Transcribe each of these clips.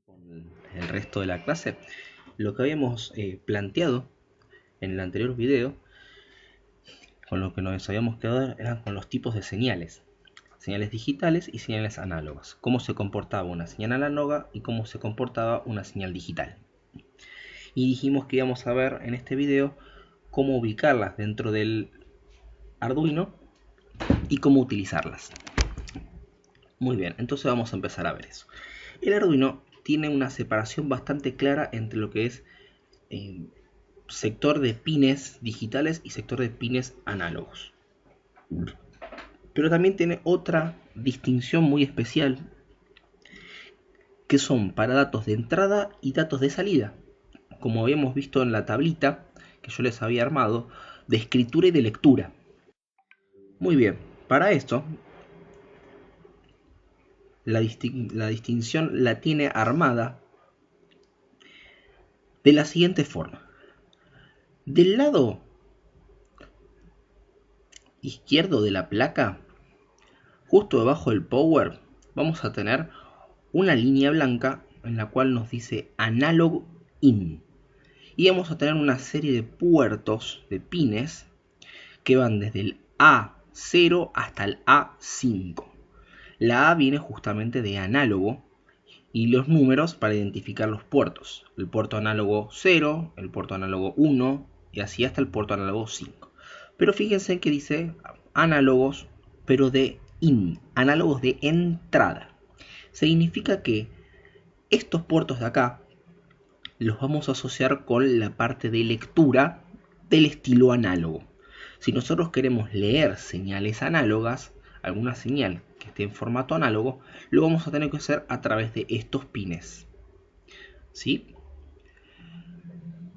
con el resto de la clase, lo que habíamos planteado en el anterior video, con lo que nos habíamos quedado, eran con los tipos de señales. Señales digitales y señales análogas. Cómo se comportaba una señal análoga y cómo se comportaba una señal digital. Y dijimos que íbamos a ver en este video cómo ubicarlas dentro del Arduino y cómo utilizarlas. Muy bien, entonces vamos a empezar a ver eso. El Arduino tiene una separación bastante clara entre lo que es sector de pines digitales y sector de pines análogos. Pero también tiene otra distinción muy especial, que son para datos de entrada y datos de salida, como habíamos visto en la tablita que yo les había armado, de escritura y de lectura. Muy bien, para esto la distinción la tiene armada de la siguiente forma. Del lado izquierdo de la placa, justo debajo del power, vamos a tener una línea blanca en la cual nos dice Analog In. Y vamos a tener una serie de puertos, de pines, que van desde el A0 hasta el A5. La A viene justamente de análogo y los números para identificar los puertos. El puerto análogo 0, el puerto análogo 1 y así hasta el puerto análogo 5. Pero fíjense que dice análogos, pero de in, análogos de entrada. Significa que estos puertos de acá los vamos a asociar con la parte de lectura del estilo análogo. Si nosotros queremos leer señales análogas, alguna señal que esté en formato análogo, lo vamos a tener que hacer a través de estos pines. ¿Sí?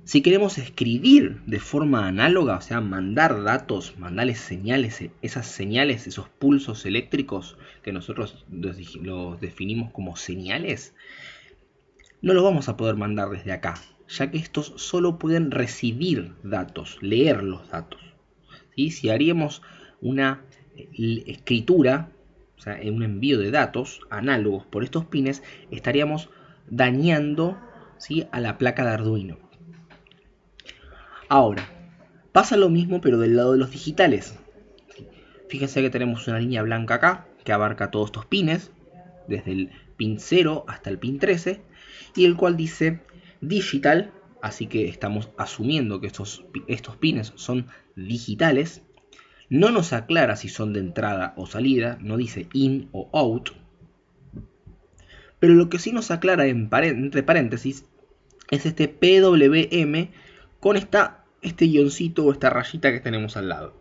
Si queremos escribir de forma análoga, o sea, mandar datos, mandarles señales, esas señales, esos pulsos eléctricos que nosotros los definimos como señales, no los vamos a poder mandar desde acá, ya que estos solo pueden recibir datos, leer los datos. ¿Sí? Si haríamos una escritura, o sea, un envío de datos análogos por estos pines, estaríamos dañando, ¿sí?, a la placa de Arduino. Ahora, pasa lo mismo pero del lado de los digitales. Fíjense que tenemos una línea blanca acá que abarca todos estos pines, desde el pin 0 hasta el pin 13, y el cual dice digital, así que estamos asumiendo que estos pines son digitales. No nos aclara si son de entrada o salida, no dice in o out, pero lo que sí nos aclara entre paréntesis es este PWM con este guioncito o esta rayita que tenemos al lado.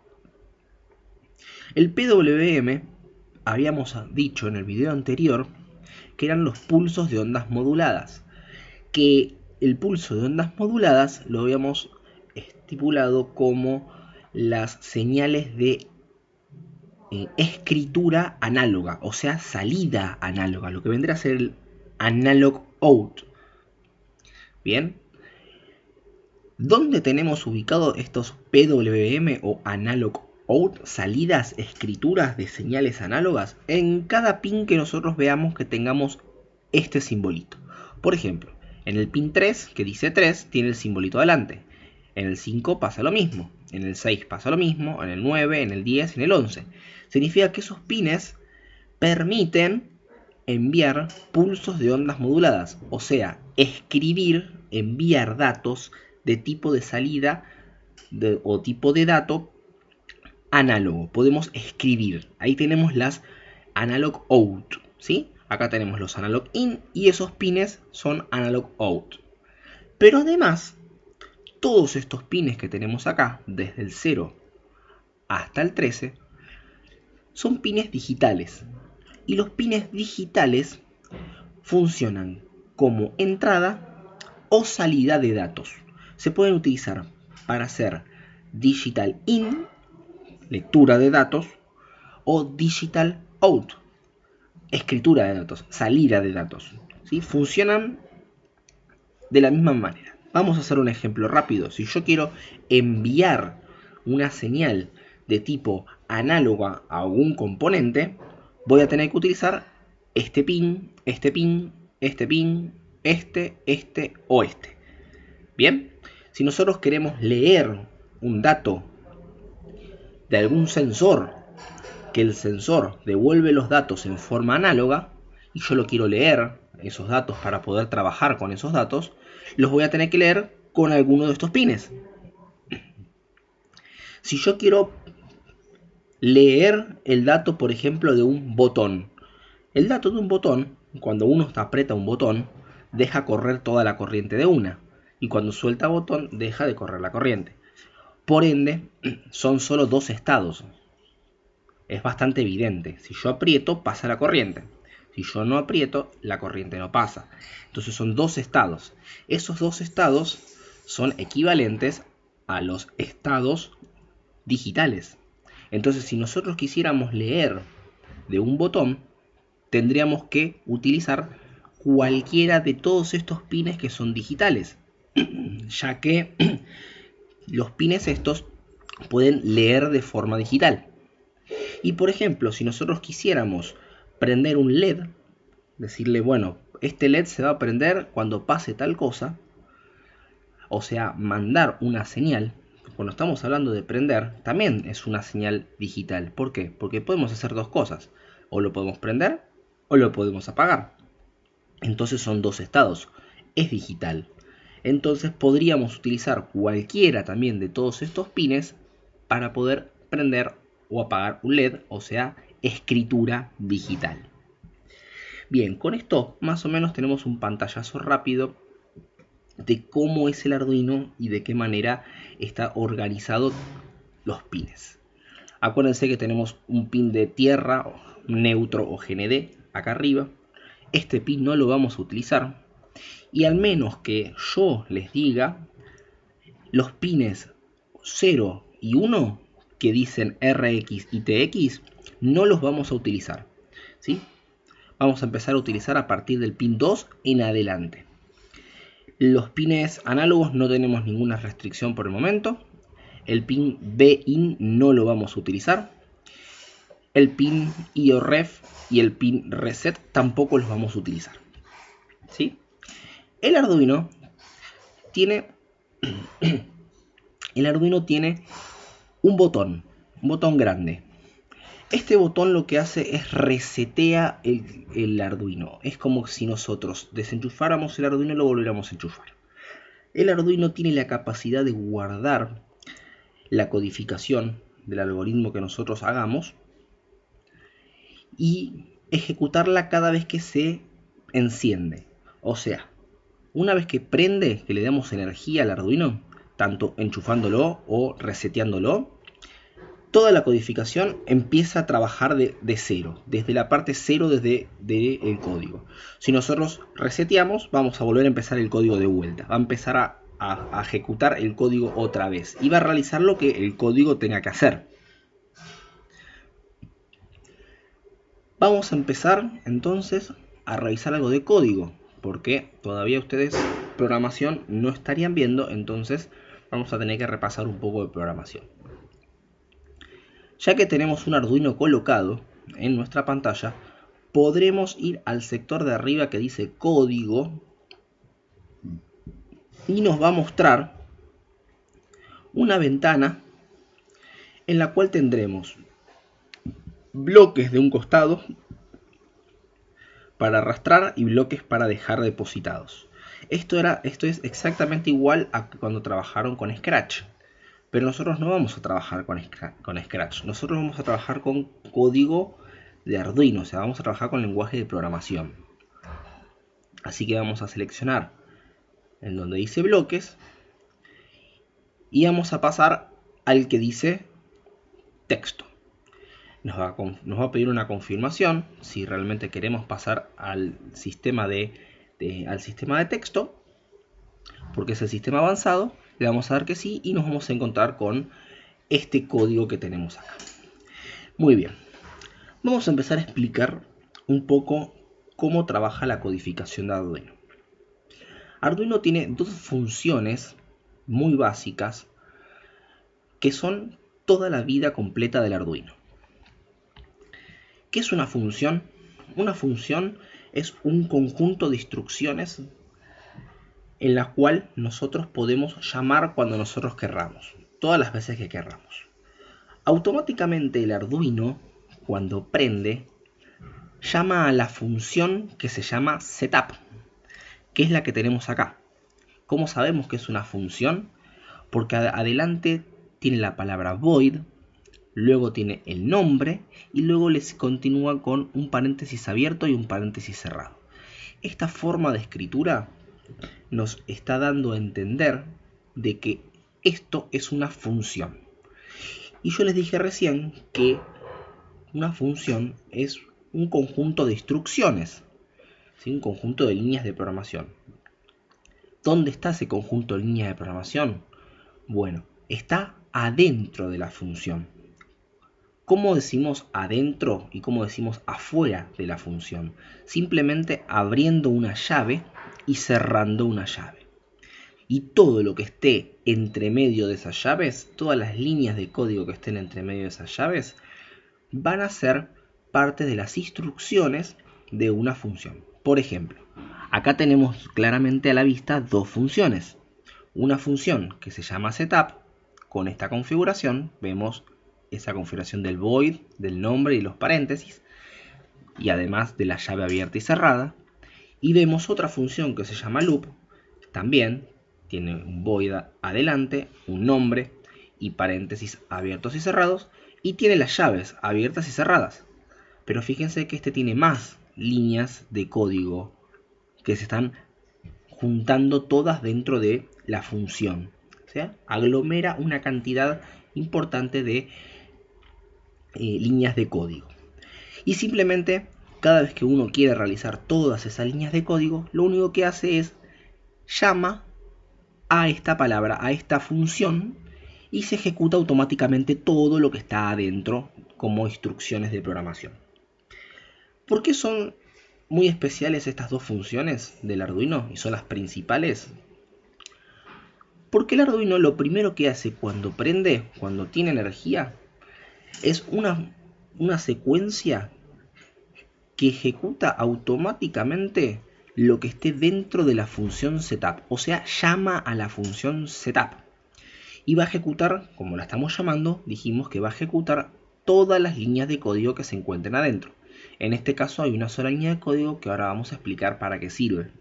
El PWM, habíamos dicho en el video anterior, que eran los pulsos de ondas moduladas, que el pulso de ondas moduladas lo habíamos estipulado como las señales de escritura análoga, o sea, salida análoga, lo que vendría a ser el analog out. Bien, ¿dónde tenemos ubicados estos PWM o analog out, salidas, escrituras de señales análogas? En cada pin que nosotros veamos que tengamos este simbolito. Por ejemplo, en el pin 3, que dice 3, tiene el simbolito adelante. En el 5 pasa lo mismo, en el 6 pasa lo mismo, en el 9, en el 10, en el 11. Significa que esos pines permiten enviar pulsos de ondas moduladas, o sea, escribir, enviar datos de tipo de salida o tipo de dato análogo. Podemos escribir. Ahí tenemos las analog out, ¿sí? Acá tenemos los analog in y esos pines son analog out. Pero además, todos estos pines que tenemos acá, desde el 0 hasta el 13, son pines digitales. Y los pines digitales funcionan como entrada o salida de datos. Se pueden utilizar para hacer digital in, lectura de datos, o digital out, escritura de datos, salida de datos. ¿Sí? Funcionan de la misma manera. Vamos a hacer un ejemplo rápido. Si yo quiero enviar una señal de tipo análoga a algún componente, voy a tener que utilizar este pin, este pin, este pin, este o este. Bien, si nosotros queremos leer un dato de algún sensor, que el sensor devuelve los datos en forma análoga, y yo lo quiero leer, esos datos, para poder trabajar con esos datos, los voy a tener que leer con alguno de estos pines. Si yo quiero leer el dato, por ejemplo, de un botón, el dato de un botón, cuando uno aprieta un botón, deja correr toda la corriente de una, y cuando suelta botón, deja de correr la corriente. Por ende, son solo dos estados. Es bastante evidente. Si yo aprieto, pasa la corriente. Si yo no aprieto, la corriente no pasa. Entonces son dos estados. Esos dos estados son equivalentes a los estados digitales. Entonces, si nosotros quisiéramos leer de un botón, tendríamos que utilizar cualquiera de todos estos pines que son digitales, ya que los pines estos pueden leer de forma digital. Y por ejemplo, si nosotros quisiéramos prender un LED, decirle, bueno, este LED se va a prender cuando pase tal cosa, o sea, mandar una señal. Cuando estamos hablando de prender, también es una señal digital. ¿Por qué? Porque podemos hacer dos cosas. O lo podemos prender o lo podemos apagar. Entonces son dos estados. Es digital. Entonces podríamos utilizar cualquiera también de todos estos pines para poder prender o apagar un LED, o sea, escritura digital. Bien, con esto más o menos tenemos un pantallazo rápido de cómo es el Arduino y de qué manera está organizado los pines. Acuérdense que tenemos un pin de tierra, neutro o GND acá arriba. Este pin no lo vamos a utilizar, y al menos que yo les diga, los pines 0 y 1 que dicen RX y TX no los vamos a utilizar, ¿sí? Vamos a empezar a utilizar a partir del pin 2 en adelante. Los pines análogos no tenemos ninguna restricción por el momento. El pin BIN no lo vamos a utilizar. El pin IOREF y el pin RESET tampoco los vamos a utilizar, ¿sí? El Arduino tiene un botón grande. Este botón lo que hace es resetea el Arduino. Es como si nosotros desenchufáramos el Arduino y lo volviéramos a enchufar. El Arduino tiene la capacidad de guardar la codificación del algoritmo que nosotros hagamos y ejecutarla cada vez que se enciende. O sea, una vez que prende, que le damos energía al Arduino, tanto enchufándolo o reseteándolo, toda la codificación empieza a trabajar de cero, desde la parte cero del código. Si nosotros reseteamos, vamos a volver a empezar el código de vuelta. Va a empezar a ejecutar el código otra vez y va a realizar lo que el código tenga que hacer. Vamos a empezar entonces a revisar algo de código, porque todavía ustedes programación no estarían viendo, entonces vamos a tener que repasar un poco de programación. Ya que tenemos un Arduino colocado en nuestra pantalla, podremos ir al sector de arriba que dice código y nos va a mostrar una ventana en la cual tendremos bloques de un costado para arrastrar y bloques para dejar depositados. Esto es exactamente igual a cuando trabajaron con Scratch. Pero nosotros no vamos a trabajar con Scratch. Nosotros vamos a trabajar con código de Arduino. O sea, vamos a trabajar con lenguaje de programación. Así que vamos a seleccionar en donde dice bloques. Y vamos a pasar al que dice texto. Nos va a pedir una confirmación si realmente queremos pasar al sistema de texto, porque es el sistema avanzado. Le vamos a dar que sí y nos vamos a encontrar con este código que tenemos acá. Muy bien, vamos a empezar a explicar un poco cómo trabaja la codificación de Arduino. Arduino tiene dos funciones muy básicas que son toda la vida completa del Arduino. ¿Qué es una función? Una función es un conjunto de instrucciones en la cual nosotros podemos llamar cuando nosotros querramos, todas las veces que querramos. Automáticamente el Arduino, cuando prende, llama a la función que se llama setup, que es la que tenemos acá. ¿Cómo sabemos que es una función? Porque adelante tiene la palabra void, luego tiene el nombre y luego les continúa con un paréntesis abierto y un paréntesis cerrado. Esta forma de escritura nos está dando a entender de que esto es una función. Y yo les dije recién que una función es un conjunto de instrucciones, ¿sí? Un conjunto de líneas de programación. ¿Dónde está ese conjunto de líneas de programación? Bueno, está adentro de la función. ¿Cómo decimos adentro y cómo decimos afuera de la función? Simplemente abriendo una llave y cerrando una llave. Y todo lo que esté entre medio de esas llaves, todas las líneas de código que estén entre medio de esas llaves, van a ser parte de las instrucciones de una función. Por ejemplo, acá tenemos claramente a la vista dos funciones. Una función que se llama setup, con esta configuración, vemos esa configuración del void, del nombre y los paréntesis, y además de la llave abierta y cerrada. Y vemos otra función que se llama loop, también tiene un void adelante, un nombre y paréntesis abiertos y cerrados, y tiene las llaves abiertas y cerradas. Pero fíjense que este tiene más líneas de código que se están juntando todas dentro de la función. O sea, aglomera una cantidad importante de líneas de código. Y simplemente, cada vez que uno quiere realizar todas esas líneas de código, lo único que hace es llama a esta palabra, a esta función, y se ejecuta automáticamente todo lo que está adentro como instrucciones de programación. ¿Por qué son muy especiales estas dos funciones del Arduino y son las principales? Porque el Arduino lo primero que hace cuando prende, cuando tiene energía, es una secuencia que ejecuta automáticamente lo que esté dentro de la función setup. O sea, llama a la función setup. Y va a ejecutar, como la estamos llamando, dijimos que va a ejecutar todas las líneas de código que se encuentren adentro. En este caso hay una sola línea de código que ahora vamos a explicar para qué sirve.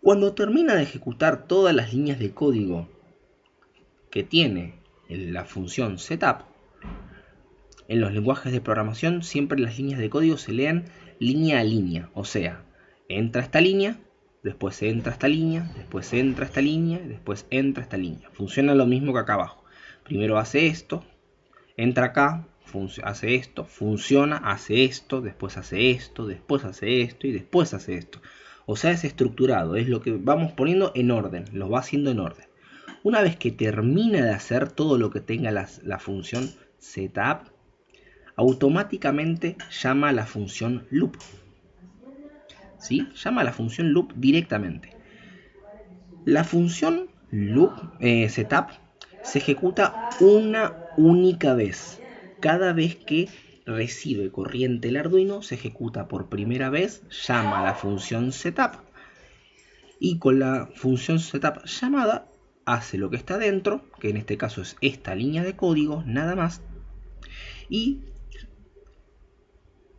Cuando termina de ejecutar todas las líneas de código que tiene la función setup, en los lenguajes de programación siempre las líneas de código se leen línea a línea. O sea, entra esta línea, después entra esta línea, después entra esta línea, después entra esta línea. Funciona lo mismo que acá abajo. Primero hace esto, entra acá, hace esto, funciona, hace esto, después hace esto, después hace esto y después hace esto. O sea, es estructurado, es lo que vamos poniendo en orden, lo va haciendo en orden. Una vez que termina de hacer todo lo que tenga la función setup, automáticamente llama a la función loop. ¿Sí? Llama a la función loop directamente. La función loop setup se ejecuta una única vez. Cada vez que recibe corriente el Arduino, se ejecuta por primera vez, llama a la función setup y con la función setup llamada hace lo que está dentro, que en este caso es esta línea de código, nada más, y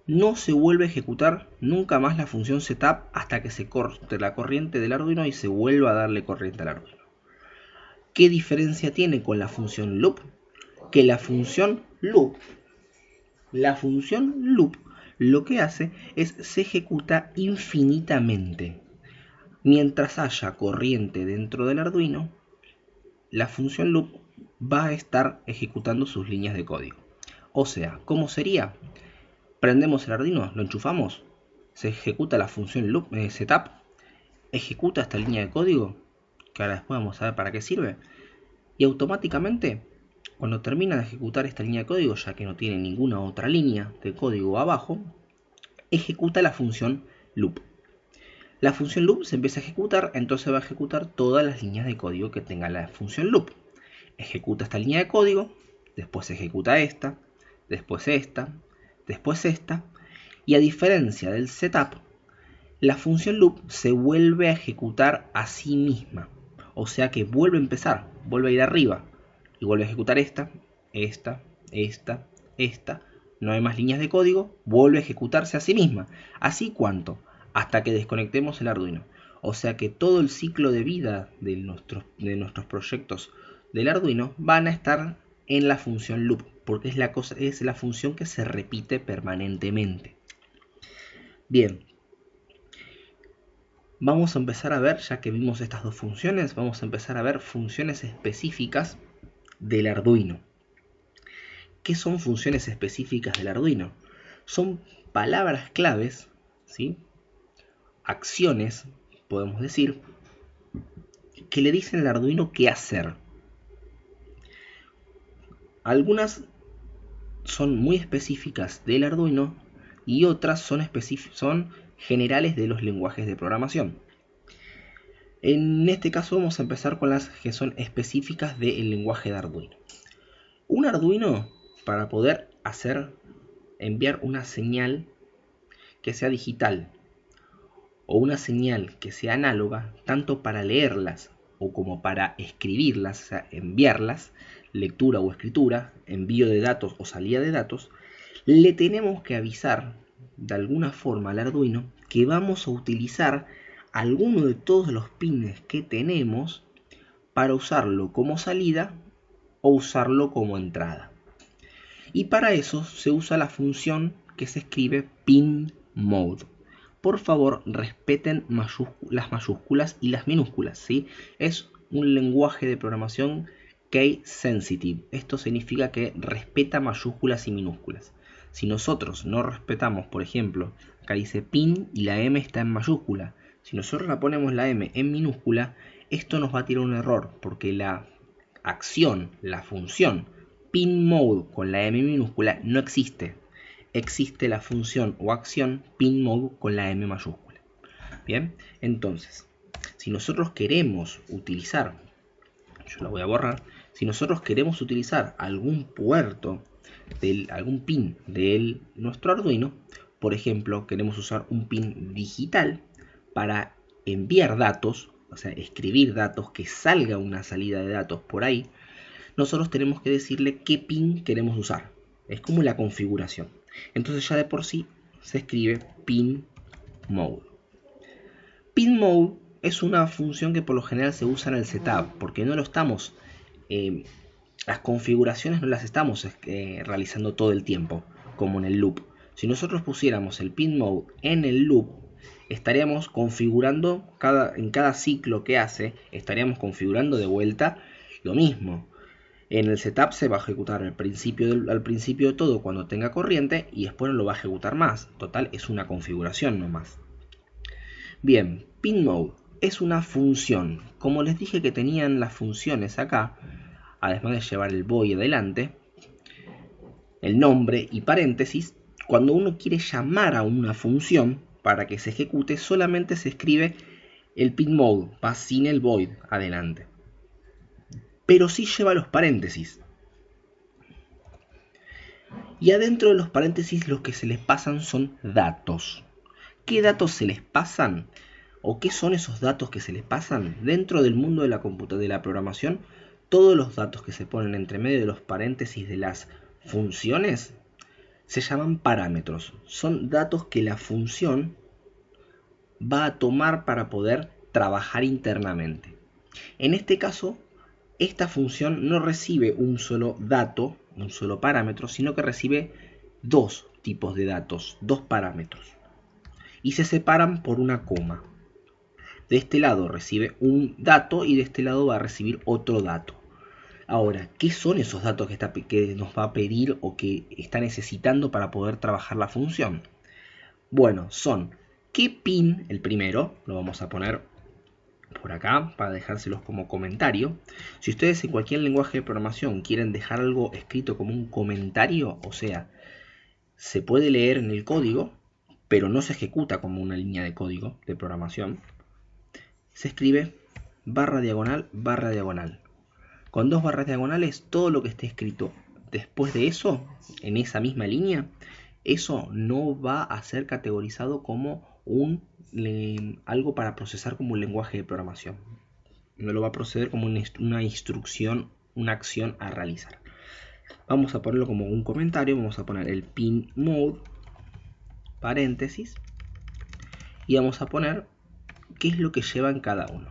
no se vuelve a ejecutar nunca más la función setup hasta que se corte la corriente del Arduino y se vuelva a darle corriente al Arduino. ¿Qué diferencia tiene con la función loop? Que la función loop lo que hace es se ejecuta infinitamente. Mientras haya corriente dentro del Arduino, la función loop va a estar ejecutando sus líneas de código. O sea, ¿cómo sería? Prendemos el Arduino, lo enchufamos, se ejecuta la función loop, setup, ejecuta esta línea de código, que ahora después vamos a ver para qué sirve, y automáticamente, cuando termina de ejecutar esta línea de código, ya que no tiene ninguna otra línea de código abajo, ejecuta la función loop. La función loop se empieza a ejecutar, entonces va a ejecutar todas las líneas de código que tenga la función loop. Ejecuta esta línea de código, después ejecuta esta, después esta, después esta, y a diferencia del setup, la función loop se vuelve a ejecutar a sí misma. O sea que vuelve a empezar, vuelve a ir arriba y vuelve a ejecutar esta. No hay más líneas de código, vuelve a ejecutarse a sí misma. ¿Así cuánto? Hasta que desconectemos el Arduino. O sea que todo el ciclo de vida de nuestros proyectos del Arduino van a estar en la función loop, porque es la función que se repite permanentemente. Bien, vamos a empezar a ver, ya que vimos estas dos funciones, vamos a empezar a ver funciones específicas del Arduino. ¿Qué son funciones específicas del Arduino? Son palabras claves, ¿sí? Acciones, podemos decir, que le dicen al Arduino qué hacer. Algunas son muy específicas del Arduino y otras son generales de los lenguajes de programación. En este caso vamos a empezar con las que son específicas del lenguaje de Arduino. Un Arduino, para poder enviar una señal que sea digital o una señal que sea análoga, tanto para leerlas o como para escribirlas, o sea, enviarlas, lectura o escritura, envío de datos o salida de datos, le tenemos que avisar de alguna forma al Arduino que vamos a utilizar alguno de todos los pines que tenemos para usarlo como salida o usarlo como entrada. Y para eso se usa la función que se escribe pinMode. Por favor, respeten las mayúsculas y las minúsculas, ¿sí? Es un lenguaje de programación case sensitive. Esto significa que respeta mayúsculas y minúsculas. Si nosotros no respetamos, por ejemplo, acá dice pin y la M está en mayúscula. Si nosotros la ponemos la M en minúscula, esto nos va a tirar un error, porque la acción, la función pinMode con la M minúscula no existe. Existe la función o acción pinMode con la M mayúscula. Bien, entonces, si nosotros queremos utilizar, yo la voy a borrar, si nosotros queremos utilizar algún puerto, algún pin de nuestro Arduino, por ejemplo, queremos usar un pin digital para enviar datos, o sea, escribir datos, que salga una salida de datos por ahí, nosotros tenemos que decirle qué pin queremos usar. Es como la configuración. Entonces ya de por sí se escribe pinMode. PinMode es una función que por lo general se usa en el setup, porque no lo estamos, las configuraciones no las estamos realizando todo el tiempo, como en el loop. Si nosotros pusiéramos el pinMode en el loop, estaríamos configurando en cada ciclo que hace, estaríamos configurando de vuelta lo mismo. En el setup se va a ejecutar al principio de todo cuando tenga corriente y después no lo va a ejecutar más. Total, es una configuración nomás. Bien, pinMode es una función. Como les dije que tenían las funciones acá, además de llevar el void adelante, el nombre y paréntesis, cuando uno quiere llamar a una función para que se ejecute, solamente se escribe el pinMode, va sin el void adelante. Pero sí lleva los paréntesis. Y adentro de los paréntesis lo que se les pasan son datos. ¿Qué datos se les pasan? ¿O qué son esos datos que se les pasan? Dentro del mundo de la programación, todos los datos que se ponen entre medio de los paréntesis de las funciones se llaman parámetros. Son datos que la función va a tomar para poder trabajar internamente. En este caso, esta función no recibe un solo dato, un solo parámetro, sino que recibe dos tipos de datos, dos parámetros. Y se separan por una coma. De este lado recibe un dato y de este lado va a recibir otro dato. Ahora, ¿qué son esos datos que nos va a pedir o que está necesitando para poder trabajar la función? Bueno, son qué pin, el primero, lo vamos a poner por acá para dejárselos como comentario. Si ustedes en cualquier lenguaje de programación quieren dejar algo escrito como un comentario, o sea, se puede leer en el código, pero no se ejecuta como una línea de código de programación, se escribe barra diagonal, barra diagonal. Con dos barras diagonales, todo lo que esté escrito después de eso, en esa misma línea, eso no va a ser categorizado como algo para procesar como un lenguaje de programación. No lo va a proceder como una instrucción, una acción a realizar. Vamos a ponerlo como un comentario, vamos a poner el pin mode, paréntesis, y vamos a poner qué es lo que lleva en cada uno.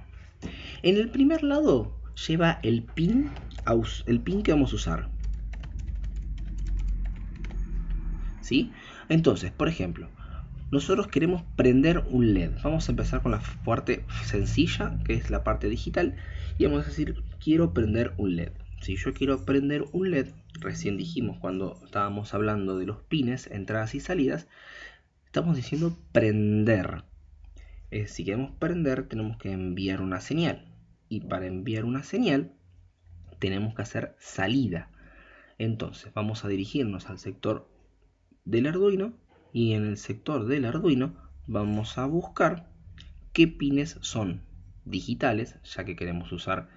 En el primer lado lleva el pin que vamos a usar. ¿Sí? Entonces, por ejemplo, nosotros queremos prender un LED. Vamos a empezar con la parte sencilla, que es la parte digital, y vamos a decir, quiero prender un LED. Si yo quiero prender un LED, recién dijimos cuando estábamos hablando de los pines, entradas y salidas, estamos diciendo prender. Si queremos prender, tenemos que enviar una señal. Y para enviar una señal, tenemos que hacer salida. Entonces, vamos a dirigirnos al sector del Arduino, y en el sector del Arduino vamos a buscar qué pines son digitales, ya que queremos usar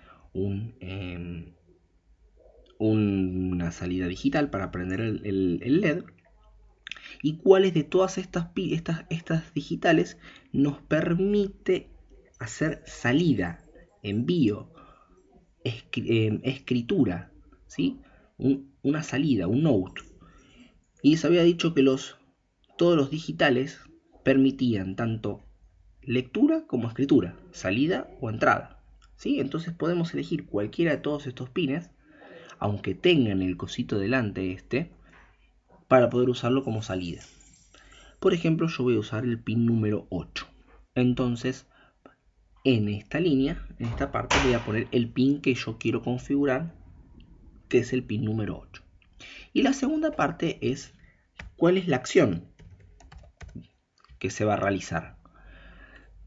una salida digital para prender el LED, y cuáles de todas estas digitales nos permite hacer salida, envío, escritura, ¿sí? Una salida, un out. Y se había dicho que todos los digitales permitían tanto lectura como escritura, salida o entrada, ¿sí? Entonces podemos elegir cualquiera de todos estos pines, aunque tengan el cosito delante para poder usarlo como salida. Por ejemplo, yo voy a usar el pin número 8. Entonces, en esta línea, en esta parte, voy a poner el pin que yo quiero configurar, que es el pin número 8. Y la segunda parte es cuál es la acción que se va a realizar.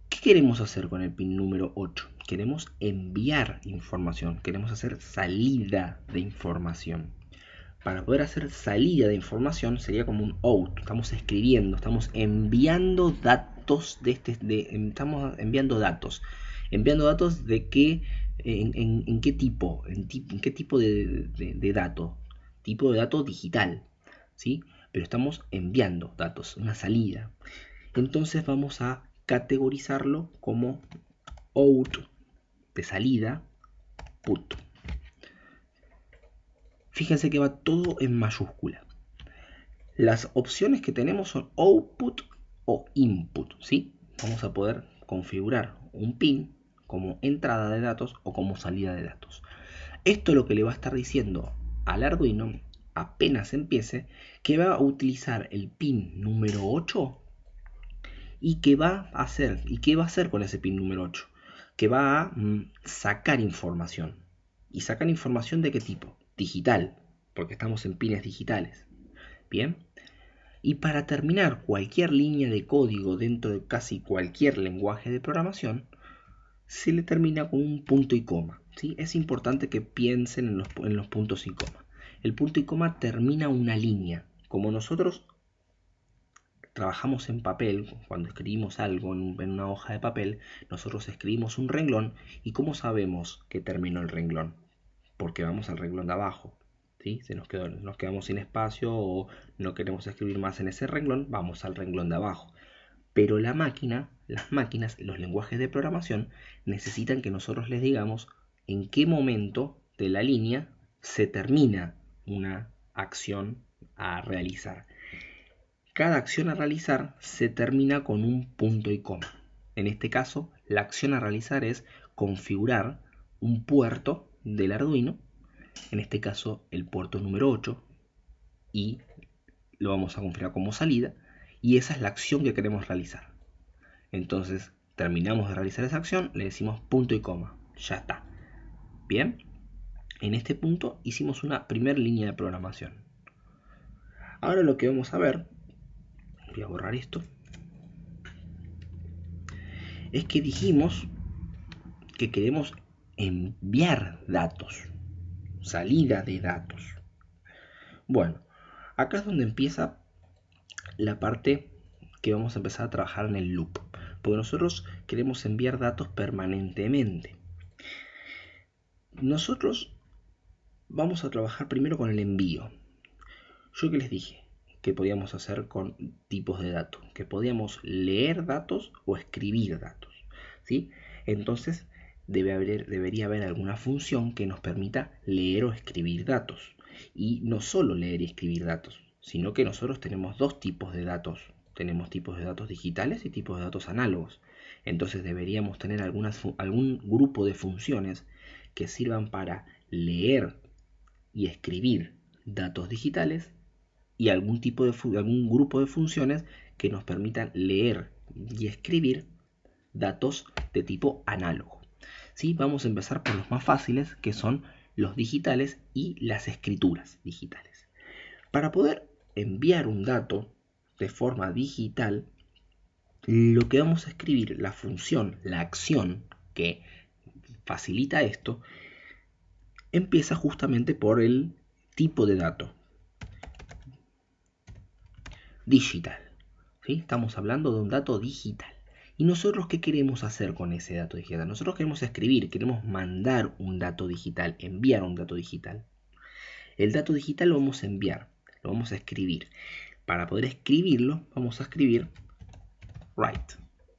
¿Qué queremos hacer con el pin número 8? Queremos enviar información, queremos hacer salida de información. Para poder hacer salida de información sería como un out. Estamos escribiendo, estamos enviando datos estamos enviando datos. Enviando datos de qué, en qué tipo, en qué tipo de dato. Tipo de dato digital, ¿sí? Pero estamos enviando datos, una salida. Entonces vamos a categorizarlo como out de salida, put. Fíjense que va todo en mayúscula. Las opciones que tenemos son output o input, ¿sí? Vamos a poder configurar un pin como entrada de datos o como salida de datos. Esto es lo que le va a estar diciendo al Arduino apenas empiece, que va a utilizar el pin número 8 y qué va a hacer con ese pin número 8, que va a sacar información. ¿Y sacar información de qué tipo? Digital, porque estamos en pines digitales. Bien. Y para terminar cualquier línea de código dentro de casi cualquier lenguaje de programación, se le termina con un punto y coma, ¿sí? Es importante que piensen en los puntos y coma. El punto y coma termina una línea. Como nosotros trabajamos en papel, cuando escribimos algo en una hoja de papel, nosotros escribimos un renglón. ¿Y cómo sabemos que terminó el renglón? Porque vamos al renglón de abajo. ¿Sí? Nos quedamos sin espacio o no queremos escribir más en ese renglón, vamos al renglón de abajo. Pero las máquinas, los lenguajes de programación necesitan que nosotros les digamos en qué momento de la línea se termina una acción a realizar. Cada acción a realizar se termina con un punto y coma. En este caso, la acción a realizar es configurar un puerto del Arduino, en este caso el puerto número 8, y lo vamos a configurar como salida, y esa es la acción que queremos realizar. Entonces, terminamos de realizar esa acción, le decimos punto y coma, ya está. Bien, en este punto hicimos una primera línea de programación. Ahora lo que vamos a ver, voy a borrar esto, es que dijimos que queremos enviar datos, salida de datos. Bueno, acá es donde empieza la parte que vamos a empezar a trabajar en el loop, porque nosotros queremos enviar datos permanentemente. Nosotros vamos a trabajar primero con el envío. Yo que les dije, que podíamos hacer con tipos de datos, que podíamos leer datos o escribir datos, ¿sí? Entonces debería haber alguna función que nos permita leer o escribir datos. Y no solo leer y escribir datos, sino que nosotros tenemos dos tipos de datos. Tenemos tipos de datos digitales y tipos de datos análogos. Entonces deberíamos tener algún grupo de funciones que sirvan para leer y escribir datos digitales y algún grupo de funciones que nos permitan leer y escribir datos de tipo análogo. ¿Sí? Vamos a empezar por los más fáciles, que son los digitales y las escrituras digitales. Para poder enviar un dato de forma digital, lo que vamos a escribir, la función, la acción que facilita esto, empieza justamente por el tipo de dato. Digital. ¿Sí? Estamos hablando de un dato digital. ¿Y nosotros qué queremos hacer con ese dato digital? Nosotros queremos escribir, queremos mandar un dato digital, enviar un dato digital. El dato digital lo vamos a enviar, lo vamos a escribir. Para poder escribirlo, vamos a escribir write,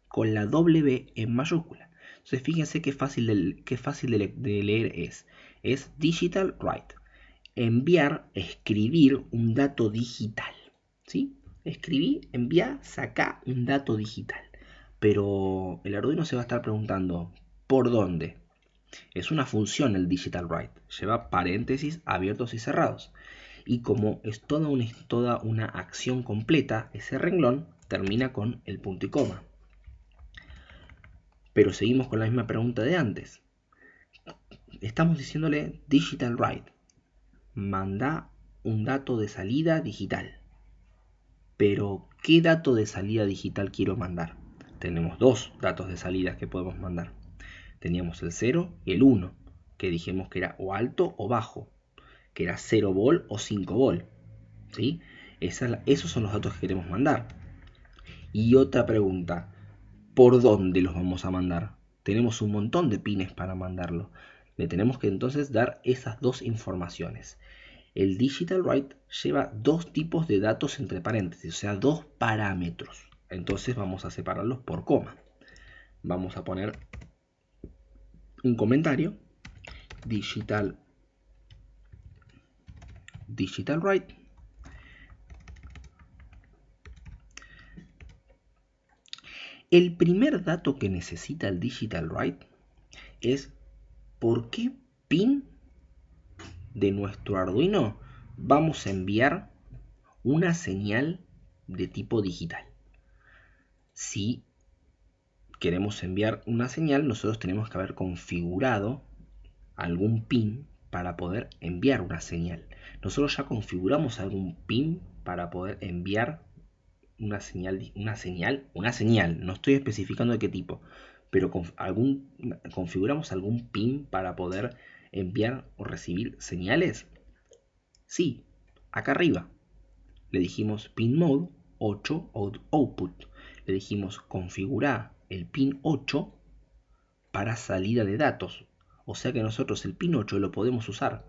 con la W en mayúscula. Entonces fíjense qué fácil de leer es. Es digital write. Enviar, escribir un dato digital. ¿Sí? Escribí, enviar, saca un dato digital. Pero el Arduino se va a estar preguntando, ¿por dónde? Es una función el digital write. Lleva paréntesis abiertos y cerrados. Y como es toda una acción completa, ese renglón termina con el punto y coma. Pero seguimos con la misma pregunta de antes. Estamos diciéndole digital write. Manda un dato de salida digital. Pero, ¿qué dato de salida digital quiero mandar? Tenemos dos datos de salida que podemos mandar. Teníamos el 0 y el 1, que dijimos que era o alto o bajo, que era 0 volt o 5 volt. ¿Sí? Esos son los datos que queremos mandar. Y otra pregunta, ¿por dónde los vamos a mandar? Tenemos un montón de pines para mandarlo. Le tenemos que entonces dar esas dos informaciones. El digital write lleva dos tipos de datos entre paréntesis, o sea, dos parámetros. Entonces vamos a separarlos por coma. Vamos a poner un comentario, digital write. El primer dato que necesita el digital write es por qué pin de nuestro Arduino vamos a enviar una señal de tipo digital. Si queremos enviar una señal, nosotros tenemos que haber configurado algún pin para poder enviar una señal. Nosotros ya configuramos algún pin para poder enviar una señal, no estoy especificando de qué tipo, pero configuramos algún pin para poder enviar o recibir señales. Sí, acá arriba le dijimos pin mode 8 output, le dijimos configurar el pin 8 para salida de datos, o sea que nosotros el pin 8 lo podemos usar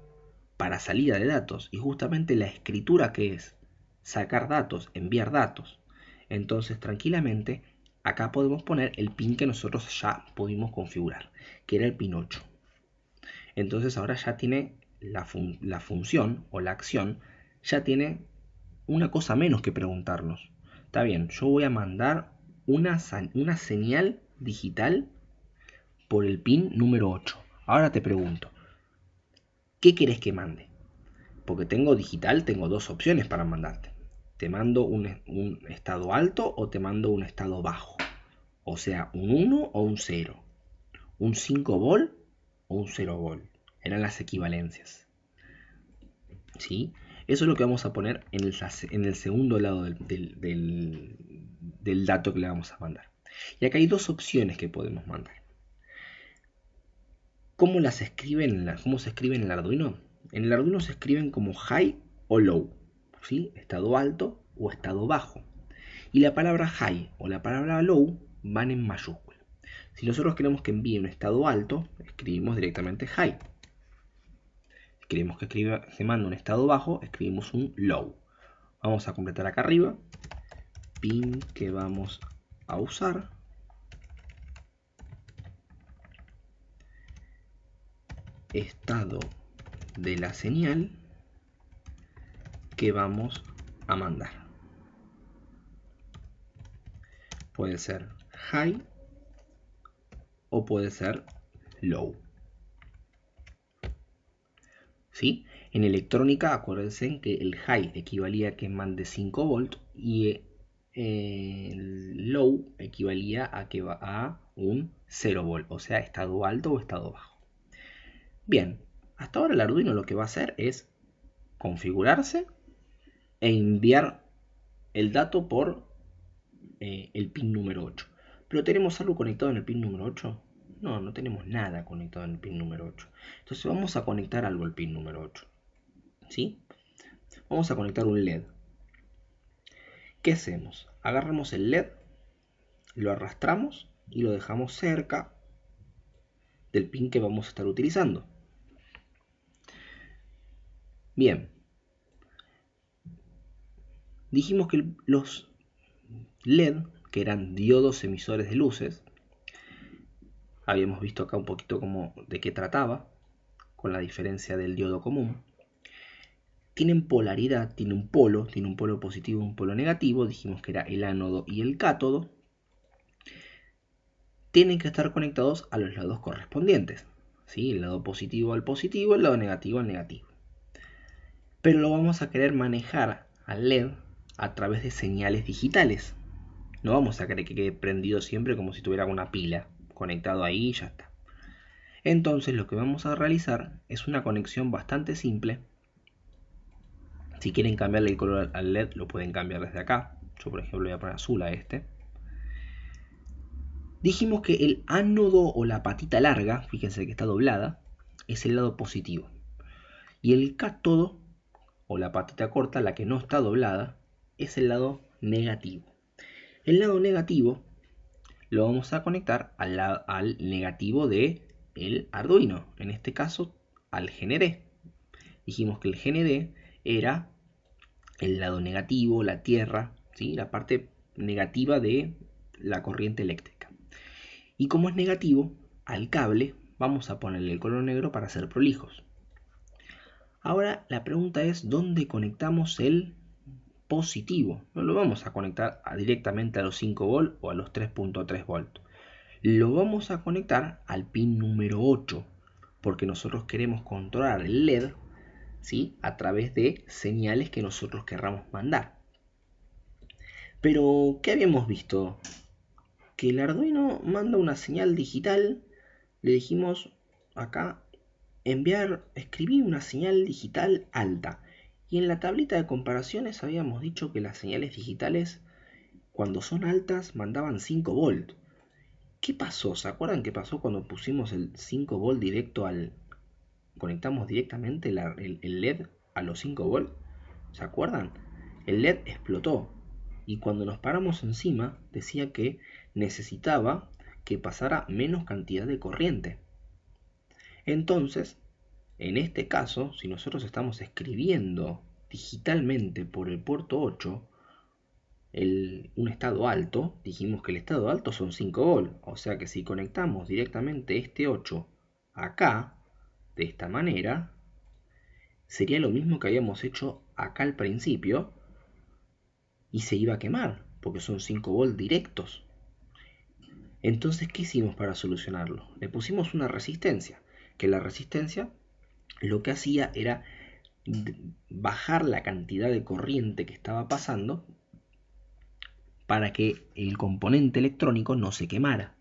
para salida de datos, y justamente la escritura que es sacar datos, enviar datos. Entonces tranquilamente acá podemos poner el pin que nosotros ya pudimos configurar, que era el pin 8. Entonces ahora ya tiene la función o la acción, ya tiene una cosa menos que preguntarnos. Está bien, yo voy a mandar una señal digital por el pin número 8. Ahora te pregunto, ¿qué querés que mande? Porque tengo digital, tengo dos opciones para mandarte. Te mando un estado alto o te mando un estado bajo. O sea, un 1 o un 0. Un 5 volt o un 0 volt. Eran las equivalencias. ¿Sí? Eso es lo que vamos a poner en el segundo lado del dato que le vamos a mandar. Y acá hay dos opciones que podemos mandar. ¿Cómo se escribe en el Arduino? En el Arduino se escriben como high o low, ¿sí? Estado alto o estado bajo. Y la palabra high o la palabra low van en mayúscula. Si nosotros queremos que envíe un estado alto, escribimos directamente high. Si queremos que mande un estado bajo, escribimos un low. Vamos a completar acá arriba. Pin que vamos a usar. Estado de la señal que vamos a mandar. Puede ser high o puede ser low. ¿Sí? En electrónica, acuérdense que el high equivalía a que mande 5 volts y el low equivalía a que va a un 0 volt, o sea, estado alto o estado bajo. Bien, hasta ahora el Arduino lo que va a hacer es configurarse e enviar el dato por el pin número 8. ¿Pero tenemos algo conectado en el pin número 8? No, no tenemos nada conectado en el pin número 8. Entonces vamos a conectar algo al pin número 8. ¿Sí? Vamos a conectar un LED. ¿Qué hacemos? Agarramos el LED, lo arrastramos y lo dejamos cerca del pin que vamos a estar utilizando. Bien. Dijimos que los LED, que eran diodos emisores de luces, habíamos visto acá un poquito como de qué trataba, con la diferencia del diodo común. Tienen polaridad, tiene un polo positivo y un polo negativo, dijimos que era el ánodo y el cátodo. Tienen que estar conectados a los lados correspondientes, ¿sí? El lado positivo al positivo, el lado negativo al negativo. Pero lo vamos a querer manejar al LED a través de señales digitales. No vamos a querer que quede prendido siempre como si tuviera una pila conectado ahí y ya está. Entonces lo que vamos a realizar es una conexión bastante simple. Si quieren cambiarle el color al LED lo pueden cambiar desde acá. Yo por ejemplo voy a poner azul a este. Dijimos que el ánodo o la patita larga, fíjense que está doblada, es el lado positivo. Y el cátodo o la patita corta, la que no está doblada, es el lado negativo. El lado negativo lo vamos a conectar al negativo de el Arduino, en este caso al GND. Dijimos que el GND era el lado negativo, la tierra, ¿sí? La parte negativa de la corriente eléctrica. Y como es negativo, al cable vamos a ponerle el color negro para ser prolijos. Ahora la pregunta es, ¿dónde conectamos el positivo? No lo vamos a conectar directamente a los 5 volt o a los 3.3 volt. Lo vamos a conectar al pin número 8, porque nosotros queremos controlar el LED, ¿sí? A través de señales que nosotros querramos mandar. Pero, ¿qué habíamos visto? Que el Arduino manda una señal digital. Le dijimos acá escribí una señal digital alta. Y en la tablita de comparaciones habíamos dicho que las señales digitales, cuando son altas, mandaban 5 volt. ¿Qué pasó? ¿Se acuerdan qué pasó cuando pusimos el 5 volt directo conectamos directamente el LED a los 5 volt? ¿Se acuerdan? El LED explotó. Y cuando nos paramos encima, decía que necesitaba que pasara menos cantidad de corriente. Entonces, en este caso, si nosotros estamos escribiendo digitalmente por el puerto 8 un estado alto, dijimos que el estado alto son 5 volt, o sea que si conectamos directamente este 8 acá, de esta manera, sería lo mismo que habíamos hecho acá al principio y se iba a quemar, porque son 5 volt directos. Entonces, ¿qué hicimos para solucionarlo? Le pusimos una resistencia, que la resistencia lo que hacía era bajar la cantidad de corriente que estaba pasando para que el componente electrónico no se quemara.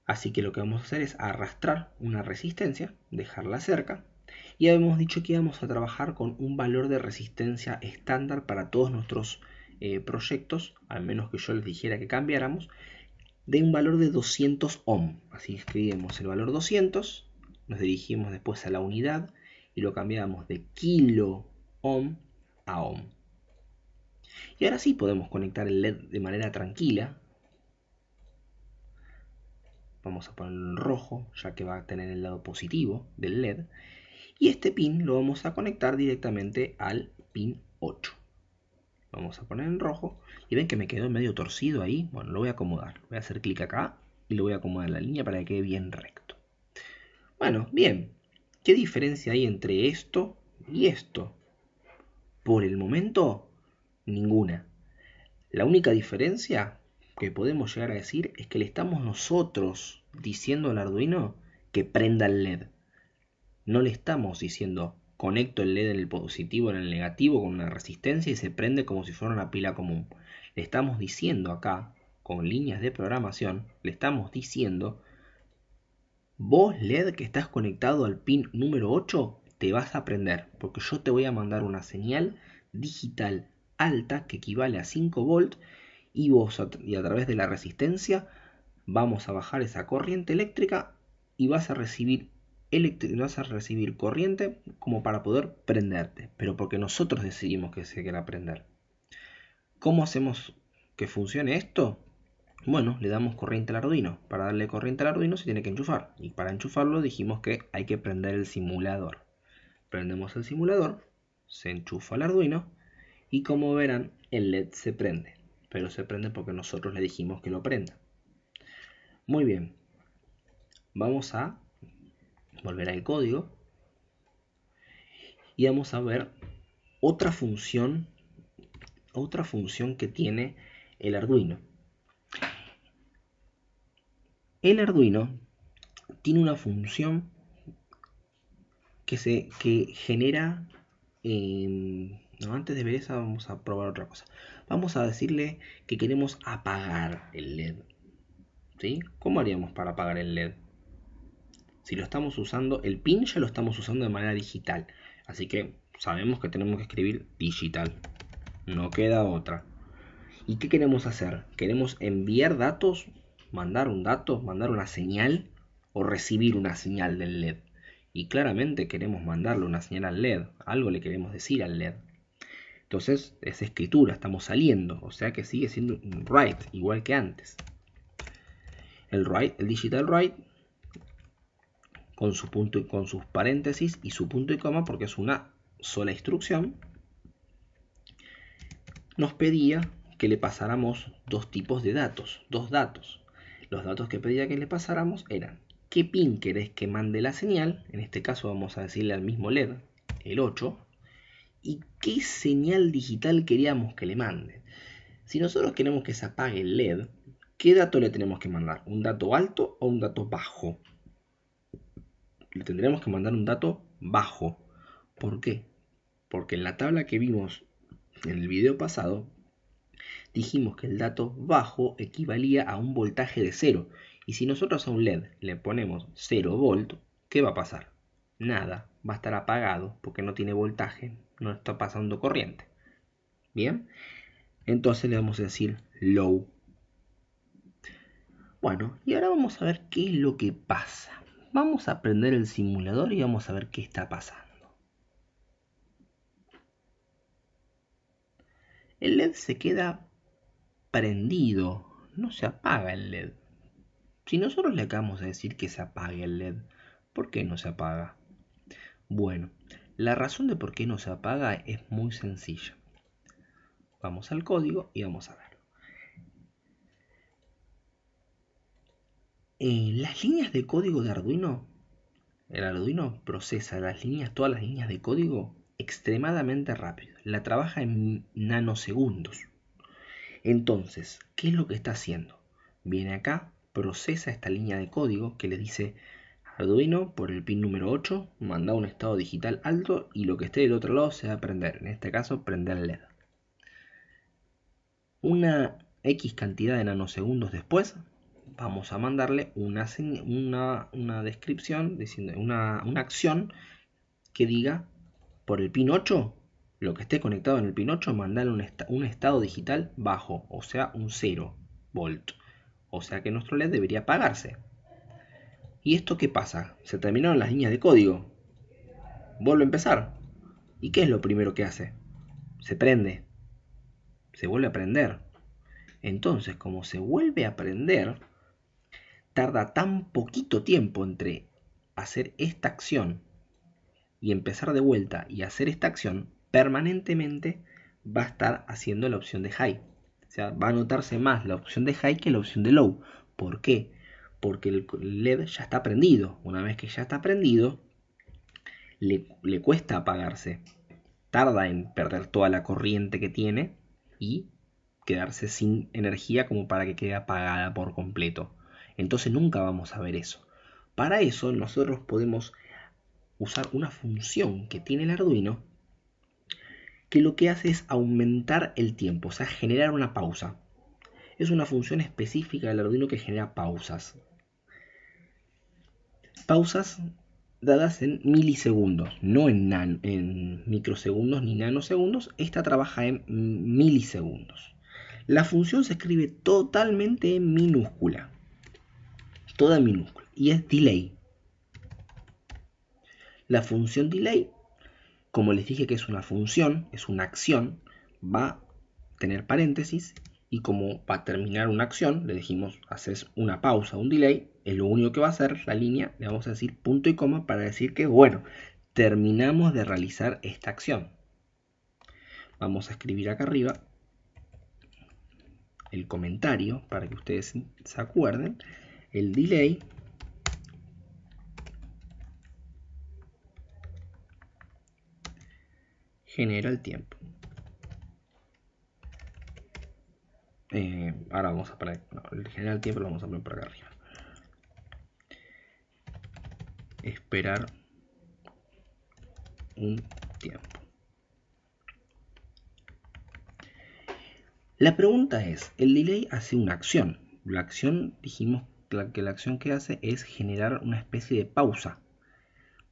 Así que lo que vamos a hacer es arrastrar una resistencia, dejarla cerca, y habíamos dicho que íbamos a trabajar con un valor de resistencia estándar para todos nuestros proyectos, al menos que yo les dijera que cambiáramos, de un valor de 200 ohm. Así escribimos el valor 200, nos dirigimos después a la unidad y lo cambiamos de kilo ohm a ohm. Y ahora sí podemos conectar el LED de manera tranquila. Vamos a ponerlo en rojo, ya que va a tener el lado positivo del LED. Y este pin lo vamos a conectar directamente al pin 8. Vamos a poner en rojo. Y ven que me quedó medio torcido ahí. Bueno, lo voy a acomodar. Voy a hacer clic acá y lo voy a acomodar la línea para que quede bien recto. Bueno, bien. ¿Qué diferencia hay entre esto y esto? Por el momento, ninguna. La única diferencia que podemos llegar a decir es que le estamos nosotros diciendo al Arduino que prenda el LED. No le estamos diciendo conecto el LED en el positivo, en el negativo con una resistencia y se prende como si fuera una pila común. Le estamos diciendo acá, con líneas de programación, le estamos diciendo: vos LED que estás conectado al pin número 8, te vas a prender, porque yo te voy a mandar una señal digital alta que equivale a 5 volts y a través de la resistencia vamos a bajar esa corriente eléctrica y vas a recibir corriente como para poder prenderte, pero porque nosotros decidimos que se quiera prender. ¿Cómo hacemos que funcione esto? Bueno, le damos corriente al Arduino. Para darle corriente al Arduino se tiene que enchufar. Y para enchufarlo dijimos que hay que prender el simulador. Prendemos el simulador, se enchufa al Arduino y como verán el LED se prende. Pero se prende porque nosotros le dijimos que lo prenda. Muy bien. Vamos a volver al código y vamos a ver otra función que tiene el Arduino. El Arduino tiene una función que genera... no, antes de ver esa vamos a probar otra cosa. Vamos a decirle que queremos apagar el LED. ¿Sí? ¿Cómo haríamos para apagar el LED? Si lo estamos usando, el pin ya lo estamos usando de manera digital. Así que sabemos que tenemos que escribir digital. No queda otra. ¿Y qué queremos hacer? ¿Queremos enviar datos? ¿Mandar un dato? ¿Mandar una señal? ¿O recibir una señal del LED? Y claramente queremos mandarle una señal al LED. Algo le queremos decir al LED. Entonces es escritura, estamos saliendo. O sea que sigue siendo un write, igual que antes. El digital write, con su punto y con sus paréntesis y su punto y coma, porque es una sola instrucción, nos pedía que le pasáramos dos tipos de datos, dos datos. Los datos que pedía que le pasáramos eran: ¿qué pin querés que mande la señal? En este caso vamos a decirle al mismo LED, el 8. ¿Y qué señal digital queríamos que le mande? Si nosotros queremos que se apague el LED, ¿qué dato le tenemos que mandar? ¿Un dato alto o un dato bajo? Le tendremos que mandar un dato bajo. ¿Por qué? Porque en la tabla que vimos en el video pasado, dijimos que el dato bajo equivalía a un voltaje de 0. Y si nosotros a un LED le ponemos 0 volt, ¿qué va a pasar? Nada, va a estar apagado porque no tiene voltaje, no está pasando corriente. Bien, entonces le vamos a decir low. Bueno, y ahora vamos a ver qué es lo que pasa. Vamos a prender el simulador y vamos a ver qué está pasando. El LED se queda prendido, no se apaga el LED. Si nosotros le acabamos de decir que se apague el LED, ¿por qué no se apaga? Bueno, la razón de por qué no se apaga es muy sencilla. Vamos al código y vamos a ver. Las líneas de código de Arduino, el Arduino procesa todas las líneas de código extremadamente rápido. La trabaja en nanosegundos. Entonces, ¿qué es lo que está haciendo? Viene acá, procesa esta línea de código que le dice: Arduino, por el pin número 8, manda un estado digital alto y lo que esté del otro lado se va a prender. En este caso, prender el LED. Una X cantidad de nanosegundos después, vamos a mandarle una descripción, diciendo una acción que diga: por el pin 8, lo que esté conectado en el pin 8, mandarle un estado digital bajo, o sea, un 0 volt. O sea que nuestro LED debería apagarse. ¿Y esto qué pasa? Se terminaron las líneas de código. Vuelve a empezar. ¿Y qué es lo primero que hace? Se prende. Se vuelve a prender. Entonces, como se vuelve a prender, tarda tan poquito tiempo entre hacer esta acción y empezar de vuelta y hacer esta acción, permanentemente va a estar haciendo la opción de high. O sea, va a notarse más la opción de high que la opción de low. ¿Por qué? Porque el LED ya está prendido. Una vez que ya está prendido, le cuesta apagarse. Tarda en perder toda la corriente que tiene y quedarse sin energía como para que quede apagada por completo. Entonces nunca vamos a ver eso. Para eso nosotros podemos usar una función que tiene el Arduino que lo que hace es aumentar el tiempo, o sea, generar una pausa. Es una función específica del Arduino que genera pausas. Pausas dadas en milisegundos, no en microsegundos ni nanosegundos. Esta trabaja en milisegundos. La función se escribe totalmente en minúscula. Toda en minúscula. Y es delay. La función delay, como les dije que es una función, es una acción, va a tener paréntesis. Y como para terminar una acción, le dijimos haces una pausa, un delay, es lo único que va a hacer la línea, le vamos a decir punto y coma para decir que, bueno, terminamos de realizar esta acción. Vamos a escribir acá arriba el comentario para que ustedes se acuerden. El delay genera el tiempo. Ahora vamos a poner, no, el genera el tiempo lo vamos a poner por acá arriba. Esperar un tiempo. La pregunta es, el delay hace una acción. La acción, dijimos que la acción que hace es generar una especie de pausa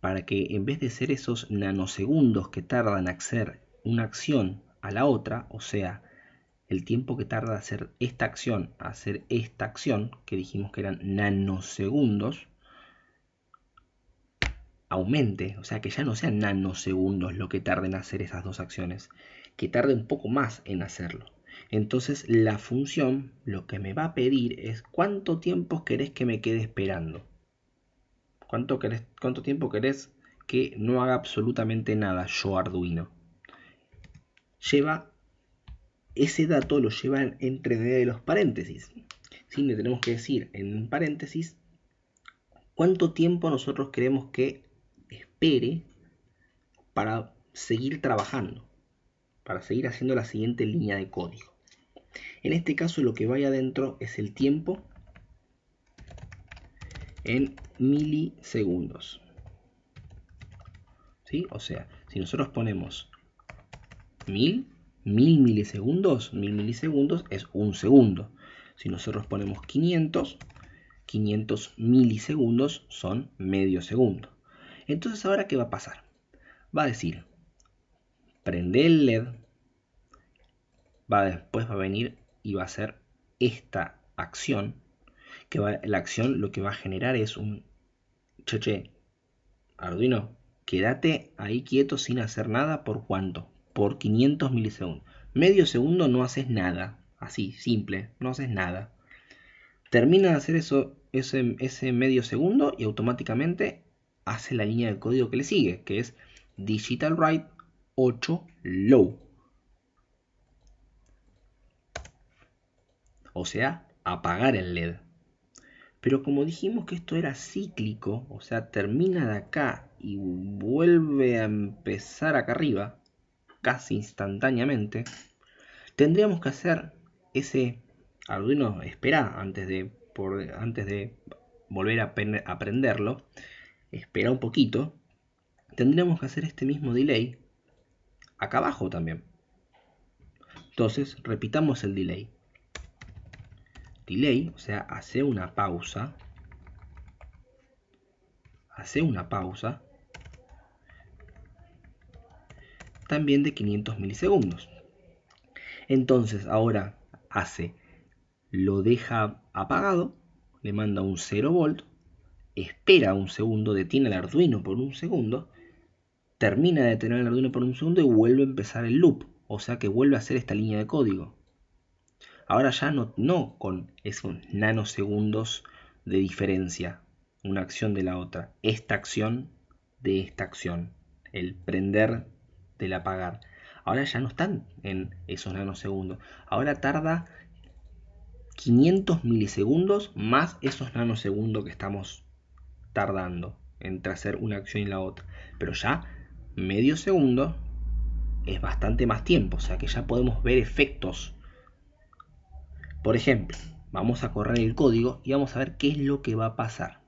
para que en vez de ser esos nanosegundos que tardan en hacer una acción a la otra, o sea, el tiempo que tarda hacer esta acción a hacer esta acción, que dijimos que eran nanosegundos, aumente, o sea, que ya no sean nanosegundos lo que tarden en hacer esas dos acciones, que tarde un poco más en hacerlo. Entonces la función lo que me va a pedir es cuánto tiempo querés que me quede esperando. ¿Cuánto tiempo querés que no haga absolutamente nada yo Arduino? Lleva ese dato, lo lleva entre medio de los paréntesis. ¿Sí? Le tenemos que decir en paréntesis cuánto tiempo nosotros queremos que espere para seguir trabajando, para seguir haciendo la siguiente línea de código. En este caso lo que vaya adentro es el tiempo en milisegundos. ¿Sí? O sea, si nosotros ponemos 1000 milisegundos, 1000 milisegundos es un segundo. Si nosotros ponemos 500 milisegundos son medio segundo. Entonces, ¿ahora qué va a pasar? Va a decir, prende el LED, después va a venir y va a hacer esta acción, la acción lo que va a generar es un che, Arduino, quédate ahí quieto sin hacer nada, ¿por cuánto? Por 500 milisegundos. Medio segundo no haces nada, así, simple, no haces nada. Termina de hacer ese medio segundo y automáticamente hace la línea de código que le sigue, que es digital write 8 low. O sea, apagar el LED. Pero como dijimos que esto era cíclico, o sea, termina de acá y vuelve a empezar acá arriba, casi instantáneamente, tendríamos que hacer ese Arduino espera antes de volver a aprenderlo, espera un poquito, tendríamos que hacer este mismo delay acá abajo también. Entonces, repitamos el delay. Delay, o sea, hace una pausa. También de 500 milisegundos. Entonces, ahora lo deja apagado, le manda un 0 volt, espera un segundo, detiene el Arduino por un segundo, termina de detener el Arduino por un segundo y vuelve a empezar el loop. O sea que vuelve a hacer esta línea de código. Ahora ya no con esos nanosegundos de diferencia, una acción de la otra, esta acción de esta acción. el prender del apagar. Ahora ya no están en esos nanosegundos. Ahora tarda 500 milisegundos más esos nanosegundos que estamos tardando entre hacer una acción y la otra. Pero ya medio segundo es bastante más tiempo, o sea que ya podemos ver efectos. Por ejemplo, vamos a correr el código y vamos a ver qué es lo que va a pasar.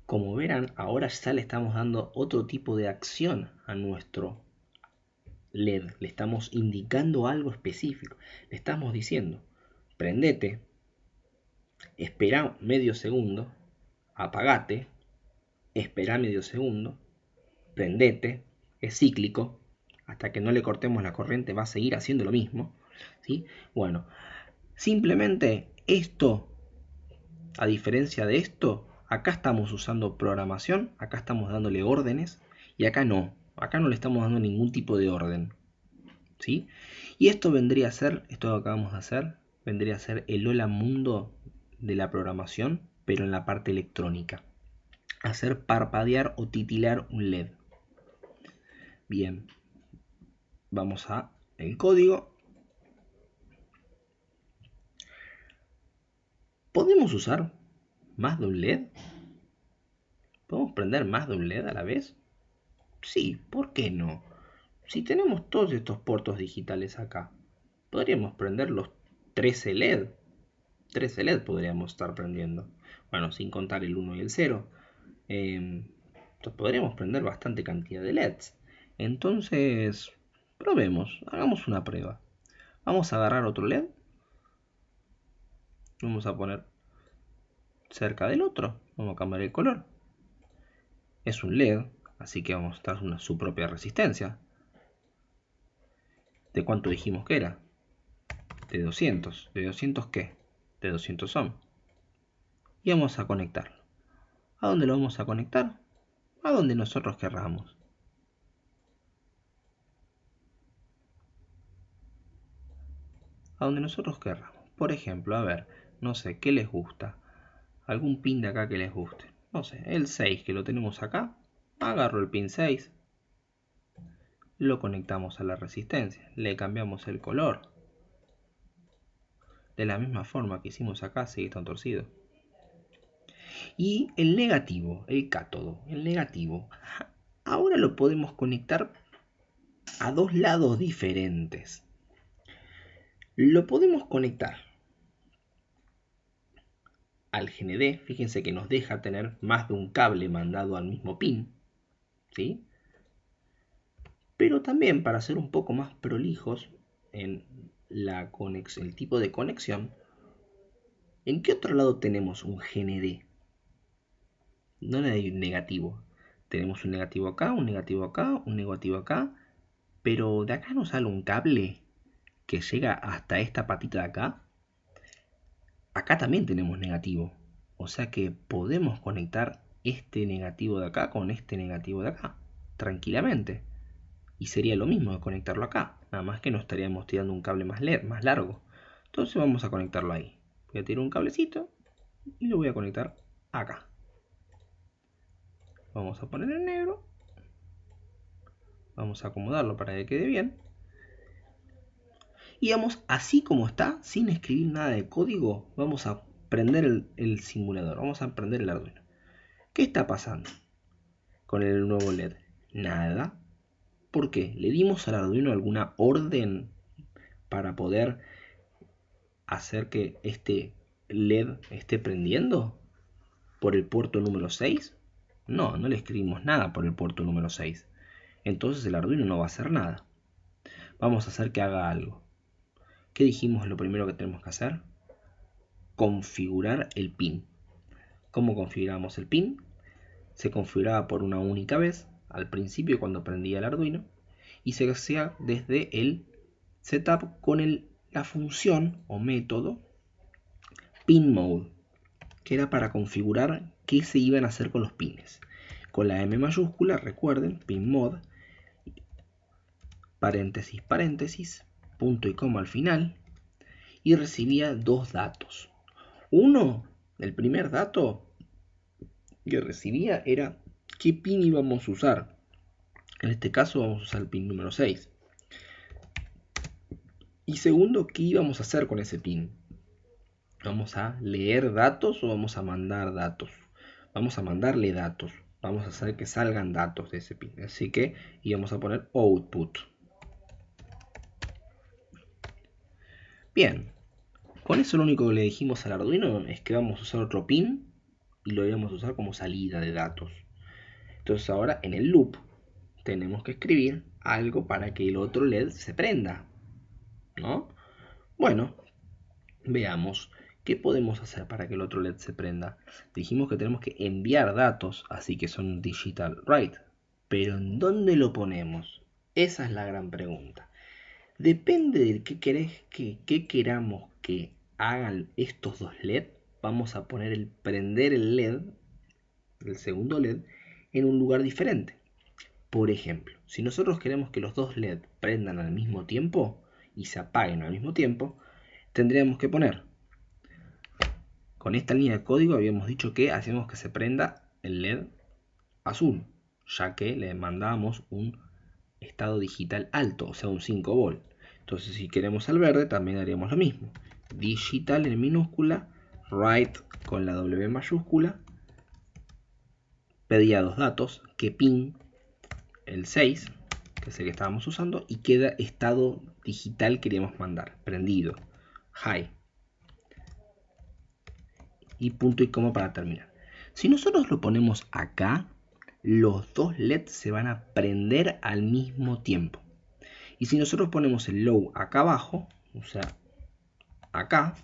Como verán, ahora ya le estamos dando otro tipo de acción a nuestro LED. Le estamos indicando algo específico. Le estamos diciendo, prendete, espera medio segundo, apagate, espera medio segundo, prendete, es cíclico, hasta que no le cortemos la corriente va a seguir haciendo lo mismo, ¿sí? Bueno, simplemente esto, a diferencia de esto, acá estamos usando programación, acá estamos dándole órdenes y acá no le estamos dando ningún tipo de orden, ¿sí? Y esto vendría a ser, esto que acabamos de hacer, vendría a ser el hola mundo de la programación, pero en la parte electrónica. Hacer parpadear o titilar un LED. Bien, vamos a el código. ¿Podemos usar más de un LED? ¿Podemos prender más de un LED a la vez? Sí, ¿por qué no? Si tenemos todos estos puertos digitales acá, podríamos prender los 13 LED. 13 LED podríamos estar prendiendo. Bueno, sin contar el 1 y el 0. Entonces podríamos prender bastante cantidad de LEDs. Entonces, probemos, hagamos una prueba. Vamos a agarrar otro LED. Vamos a poner cerca del otro. Vamos a cambiar el color. Es un LED, así que vamos a dar su propia resistencia. ¿De cuánto dijimos que era? De 200. ¿De 200 qué? De 200 ohm. Y vamos a conectarlo. ¿A dónde lo vamos a conectar? A donde nosotros querramos. A donde nosotros querramos. Por ejemplo, a ver, no sé, ¿qué les gusta? Algún pin de acá que les guste. No sé, el 6 que lo tenemos acá. Agarro el pin 6. Lo conectamos a la resistencia. Le cambiamos el color. De la misma forma que hicimos acá, sigue tan torcido. Y el negativo, el cátodo, el negativo. Ahora lo podemos conectar a dos lados diferentes. Lo podemos conectar al GND, fíjense que nos deja tener más de un cable mandado al mismo pin, ¿sí? Pero también, para ser un poco más prolijos en el tipo de conexión, ¿en qué otro lado tenemos un GND? No hay un negativo. Tenemos un negativo acá, un negativo acá, un negativo acá, pero de acá nos sale un cable que llega hasta esta patita de acá. Acá también tenemos negativo, o sea que podemos conectar este negativo de acá con este negativo de acá, tranquilamente. Y sería lo mismo de conectarlo acá, nada más que no estaríamos tirando un cable más largo. Entonces vamos a conectarlo ahí. Voy a tirar un cablecito y lo voy a conectar acá. Vamos a poner en negro. Vamos a acomodarlo para que quede bien. Y vamos, así como está, sin escribir nada de código, vamos a prender el simulador, vamos a prender el Arduino. ¿Qué está pasando con el nuevo LED? Nada. ¿Por qué? ¿Le dimos al Arduino alguna orden para poder hacer que este LED esté prendiendo por el puerto número 6? No, no le escribimos nada por el puerto número 6. Entonces el Arduino no va a hacer nada. Vamos a hacer que haga algo. ¿Qué dijimos lo primero que tenemos que hacer? Configurar el pin. ¿Cómo configuramos el pin? Se configuraba por una única vez al principio cuando prendía el Arduino y se hacía desde el setup con la función o método pin mode, que era para configurar qué se iban a hacer con los pines. Con la M mayúscula, recuerden, pin mode, paréntesis, paréntesis, punto y coma al final, y recibía dos datos. Uno, el primer dato, que recibía era qué pin íbamos a usar. En este caso vamos a usar el pin número 6. Y segundo, ¿qué íbamos a hacer con ese pin? ¿Vamos a leer datos o vamos a mandar datos? Vamos a mandarle datos. Vamos a hacer que salgan datos de ese pin. Así que íbamos a poner output. Bien. Con eso lo único que le dijimos al Arduino es que vamos a usar otro pin y lo íbamos a usar como salida de datos. Entonces ahora en el loop tenemos que escribir algo para que el otro LED se prenda, ¿no? Bueno, veamos qué podemos hacer para que el otro LED se prenda. Dijimos que tenemos que enviar datos, así que son digital write. Pero ¿en dónde lo ponemos? Esa es la gran pregunta. Depende de qué queramos que hagan estos dos LED. Vamos a poner el prender el LED, el segundo LED, en un lugar diferente. Por ejemplo, si nosotros queremos que los dos LED prendan al mismo tiempo y se apaguen al mismo tiempo, tendríamos que poner, con esta línea de código habíamos dicho que hacemos que se prenda el LED azul, ya que le mandábamos un estado digital alto, o sea un 5 volt. Entonces si queremos al verde también haríamos lo mismo. Digital en minúscula, write con la W mayúscula, pedía dos datos, que pin, el 6, que es el que estábamos usando, y queda estado digital queríamos mandar, prendido, high. Y punto y coma para terminar. Si nosotros lo ponemos acá, los dos LEDs se van a prender al mismo tiempo. Y si nosotros ponemos el low acá abajo, o sea, acá,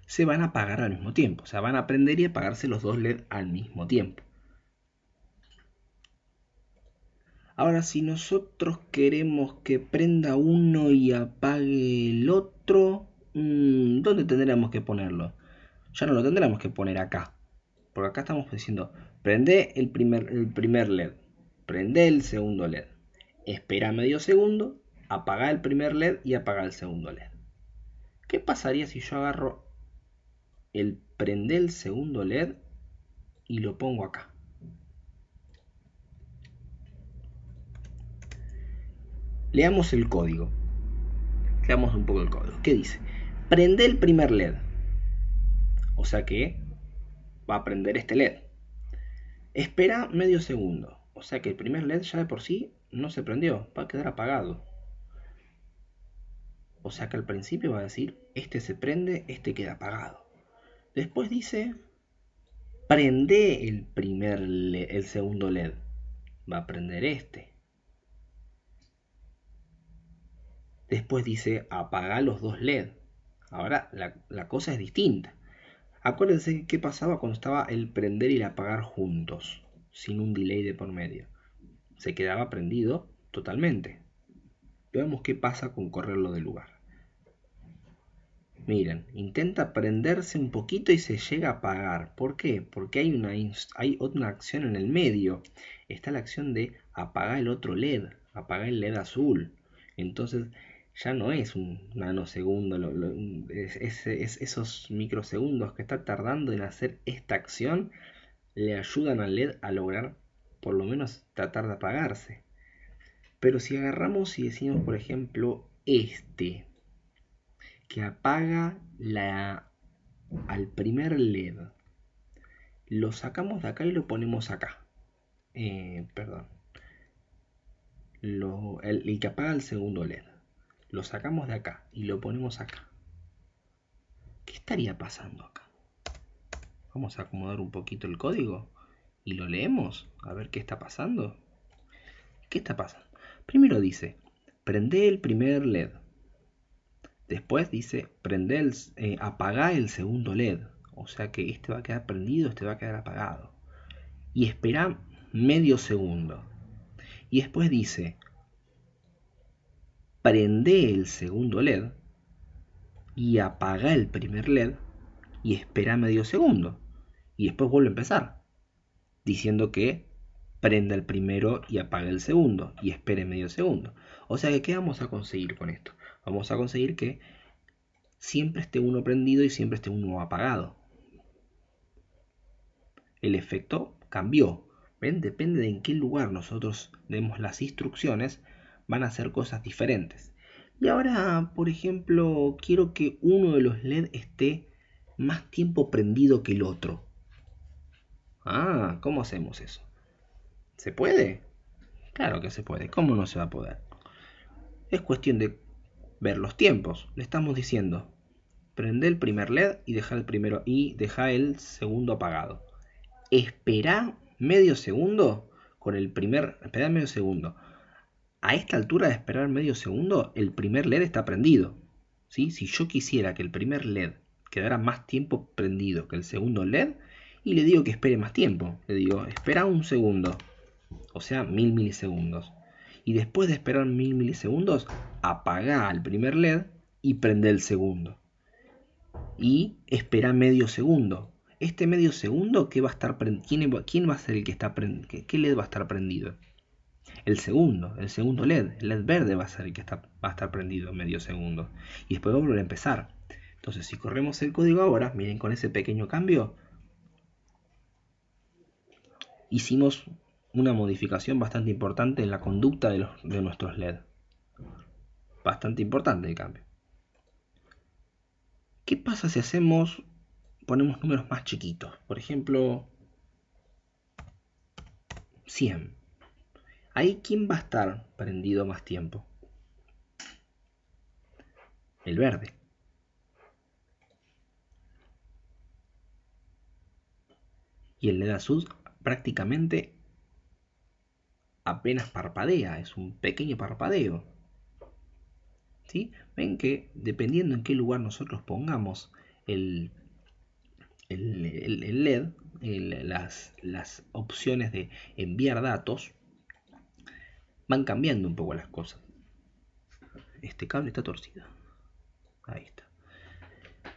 se van a apagar al mismo tiempo. O sea, van a prender y apagarse los dos LED al mismo tiempo. Ahora, si nosotros queremos que prenda uno y apague el otro, ¿dónde tendríamos que ponerlo? Ya no lo tendríamos que poner acá. Porque acá estamos diciendo, prende el primer LED, prende el segundo LED, espera medio segundo, apaga el primer LED y apaga el segundo LED. ¿Qué pasaría si yo agarro el prende el segundo LED y lo pongo acá? Leamos el código. Leamos un poco el código. ¿Qué dice? Prende el primer LED. O sea que va a prender este LED. Espera medio segundo. O sea que el primer LED ya de por sí no se prendió. Va a quedar apagado. O sea que al principio va a decir, este se prende, este queda apagado. Después dice, prende el segundo LED. Va a prender este. Después dice, apaga los dos LED. Ahora la cosa es distinta. Acuérdense qué pasaba cuando estaba el prender y el apagar juntos, sin un delay de por medio. Se quedaba prendido totalmente. Veamos qué pasa con correrlo del lugar. Miren, intenta prenderse un poquito y se llega a apagar. ¿Por qué? Porque hay otra acción en el medio. Está la acción de apagar el otro LED, apagar el LED azul. Entonces ya no es un nanosegundo, es esos microsegundos que está tardando en hacer esta acción le ayudan al LED a lograr por lo menos tratar de apagarse. Pero si agarramos y decimos, por ejemplo, este, que apaga al primer LED, lo sacamos de acá y lo ponemos acá. Perdón. El que apaga el segundo LED. Lo sacamos de acá y lo ponemos acá. ¿Qué estaría pasando acá? Vamos a acomodar un poquito el código y lo leemos a ver qué está pasando. ¿Qué está pasando? Primero dice, prende el primer LED. Después dice, apaga el segundo LED. O sea que este va a quedar prendido, este va a quedar apagado. Y espera medio segundo. Y después dice, prende el segundo LED y apaga el primer LED y espera medio segundo. Y después vuelve a empezar, diciendo que prenda el primero y apague el segundo y espere medio segundo. O sea que, ¿qué vamos a conseguir con esto? Vamos a conseguir que siempre esté uno prendido y siempre esté uno apagado. El efecto cambió. ¿Ven? Depende de en qué lugar nosotros demos las instrucciones, van a hacer cosas diferentes. Y ahora, por ejemplo, quiero que uno de los LED esté más tiempo prendido que el otro. Ah, ¿cómo hacemos eso? ¿Se puede? Claro que se puede. ¿Cómo no se va a poder? Es cuestión de ver los tiempos. Le estamos diciendo, prende el primer LED y deja el primero y deja el segundo apagado. Espera medio segundo con el primer. Espera medio segundo. A esta altura de esperar medio segundo, el primer LED está prendido. ¿Sí? Si yo quisiera que el primer LED quedara más tiempo prendido que el segundo LED, y le digo que espere más tiempo, le digo, espera un segundo, o sea, 1000 milisegundos. Y después de esperar 1000 milisegundos, apaga el primer LED y prende el segundo. Y espera medio segundo. Este medio segundo, ¿qué va a estar ¿quién va a ser el que está prendido? ¿Qué LED va a estar prendido? El segundo LED, el LED verde va a ser el que va a estar prendido medio segundo. Y después va a volver a empezar. Entonces, si corremos el código ahora, miren, con ese pequeño cambio, hicimos una modificación bastante importante en la conducta de nuestros LED. Bastante importante el cambio. ¿Qué pasa si ponemos números más chiquitos? Por ejemplo, 100. Ahí, ¿quién va a estar prendido más tiempo? El verde. Y el LED azul prácticamente apenas parpadea, es un pequeño parpadeo. ¿Sí? Ven que dependiendo en qué lugar nosotros pongamos el LED, las opciones de enviar datos, van cambiando un poco las cosas. Este cable está torcido. Ahí está.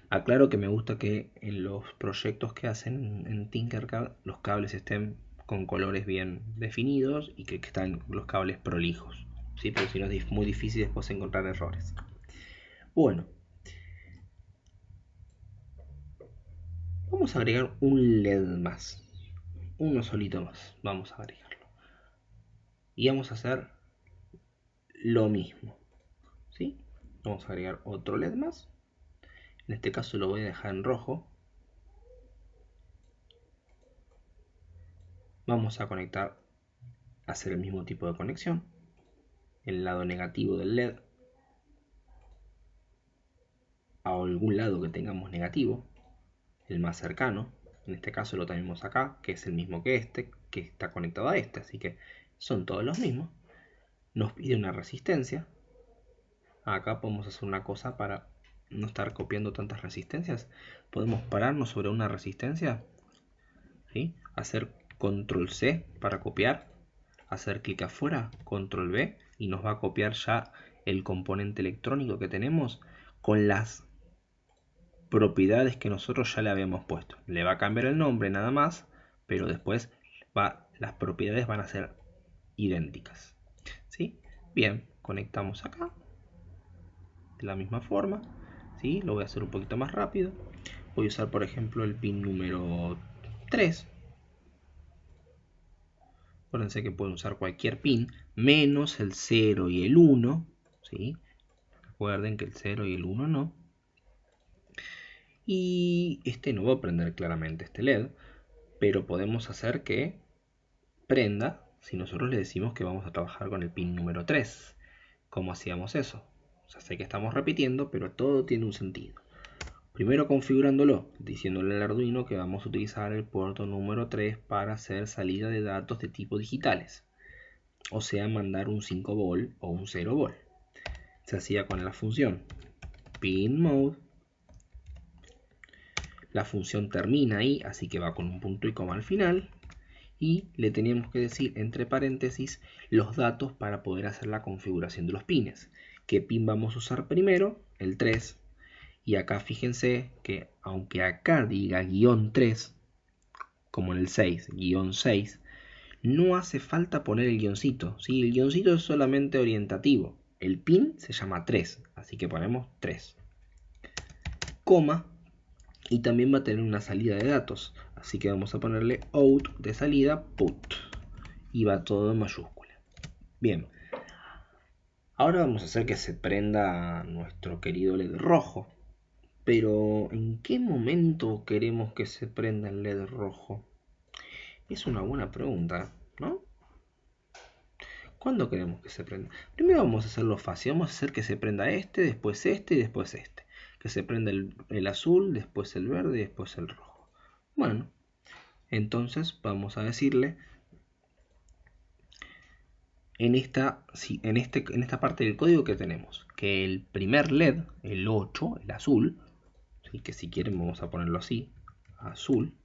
Aclaro que me gusta que en los proyectos que hacen en Tinkercad los cables estén con colores bien definidos y que están los cables prolijos, ¿sí? Porque si no es muy difícil después encontrar errores. Bueno, vamos a agregar un LED más, uno solito más, vamos a agregarlo. Y vamos a hacer lo mismo, ¿sí? Vamos a agregar otro LED más. En este caso lo voy a dejar en rojo. Vamos a conectar, hacer el mismo tipo de conexión. El lado negativo del LED a algún lado que tengamos negativo, el más cercano. En este caso lo tenemos acá, que es el mismo que este, que está conectado a este, así que son todos los mismos. Nos pide una resistencia. Acá podemos hacer una cosa para no estar copiando tantas resistencias. Podemos pararnos sobre una resistencia, ¿sí? Hacer control C para copiar, hacer clic afuera, control V, y nos va a copiar ya el componente electrónico que tenemos con las propiedades que nosotros ya le habíamos puesto. Le va a cambiar el nombre nada más, pero después las propiedades van a ser idénticas. ¿Sí? Bien, conectamos acá de la misma forma. ¿Sí? Lo voy a hacer un poquito más rápido. Voy a usar, por ejemplo, el pin número 3. Acuérdense que pueden usar cualquier pin menos el 0 y el 1. ¿Sí? Recuerden que el 0 y el 1 no. Y este no va a prender claramente este LED, pero podemos hacer que prenda si nosotros le decimos que vamos a trabajar con el pin número 3. ¿Cómo hacíamos eso? Ya sé que estamos repitiendo, pero todo tiene un sentido. Primero configurándolo, diciéndole al Arduino que vamos a utilizar el puerto número 3 para hacer salida de datos de tipo digitales. O sea, mandar un 5 volt o un 0 volt. Se hacía con la función pin mode. La función termina ahí, así que va con un punto y coma al final. Y le teníamos que decir entre paréntesis los datos para poder hacer la configuración de los pines. ¿Qué pin vamos a usar primero? El 3. Y acá fíjense que aunque acá diga guión 3, como en el 6, guión 6, no hace falta poner el guioncito, ¿sí? El guioncito es solamente orientativo. El pin se llama 3, así que ponemos 3. Coma, y también va a tener una salida de datos, así que vamos a ponerle out de salida put, y va todo en mayúscula. Bien, ahora vamos a hacer que se prenda nuestro querido LED rojo. Pero, ¿en qué momento queremos que se prenda el LED rojo? Es una buena pregunta, ¿no? ¿Cuándo queremos que se prenda? Primero vamos a hacerlo fácil. Vamos a hacer que se prenda después este y después este. Que se prenda el azul, después el verde y después el rojo. Bueno, entonces vamos a decirle en esta parte del código que tenemos que el primer LED, el 8, el azul, ¿sí? Que si quieren vamos a ponerlo así, azul,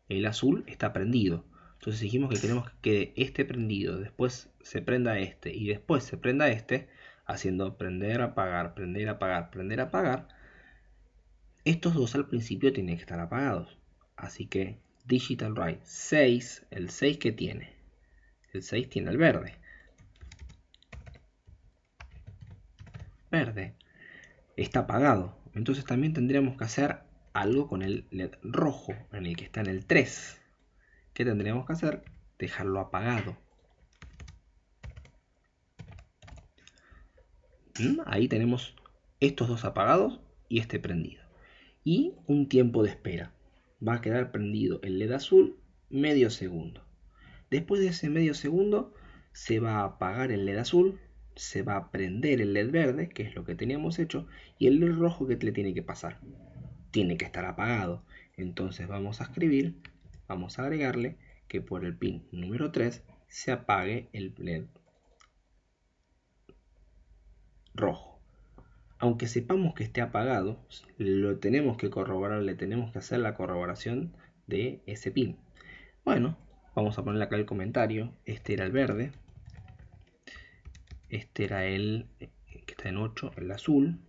el azul está prendido. Entonces dijimos que queremos que quede este prendido, después se prenda este y después se prenda este, haciendo prender, apagar, prender, apagar, prender, apagar. Estos dos al principio tienen que estar apagados. Así que digital write 6, el 6 que tiene. El 6 tiene el verde. Verde. Está apagado. Entonces también tendríamos que hacer algo con el LED rojo, en el que está en el 3. ¿Qué tendríamos que hacer? Dejarlo apagado. Ahí tenemos estos dos apagados y este prendido. Y un tiempo de espera. Va a quedar prendido el LED azul medio segundo. Después de ese medio segundo se va a apagar el LED azul, se va a prender el LED verde, que es lo que teníamos hecho, y el LED rojo que le tiene que pasar. Tiene que estar apagado. Entonces vamos a escribir, vamos a agregarle que por el pin número 3 se apague el LED rojo. Aunque sepamos que esté apagado, lo tenemos que corroborar, le tenemos que hacer la corroboración de ese pin. Bueno, vamos a ponerle acá el comentario. Este era el verde. Este era el que está en 8, el azul.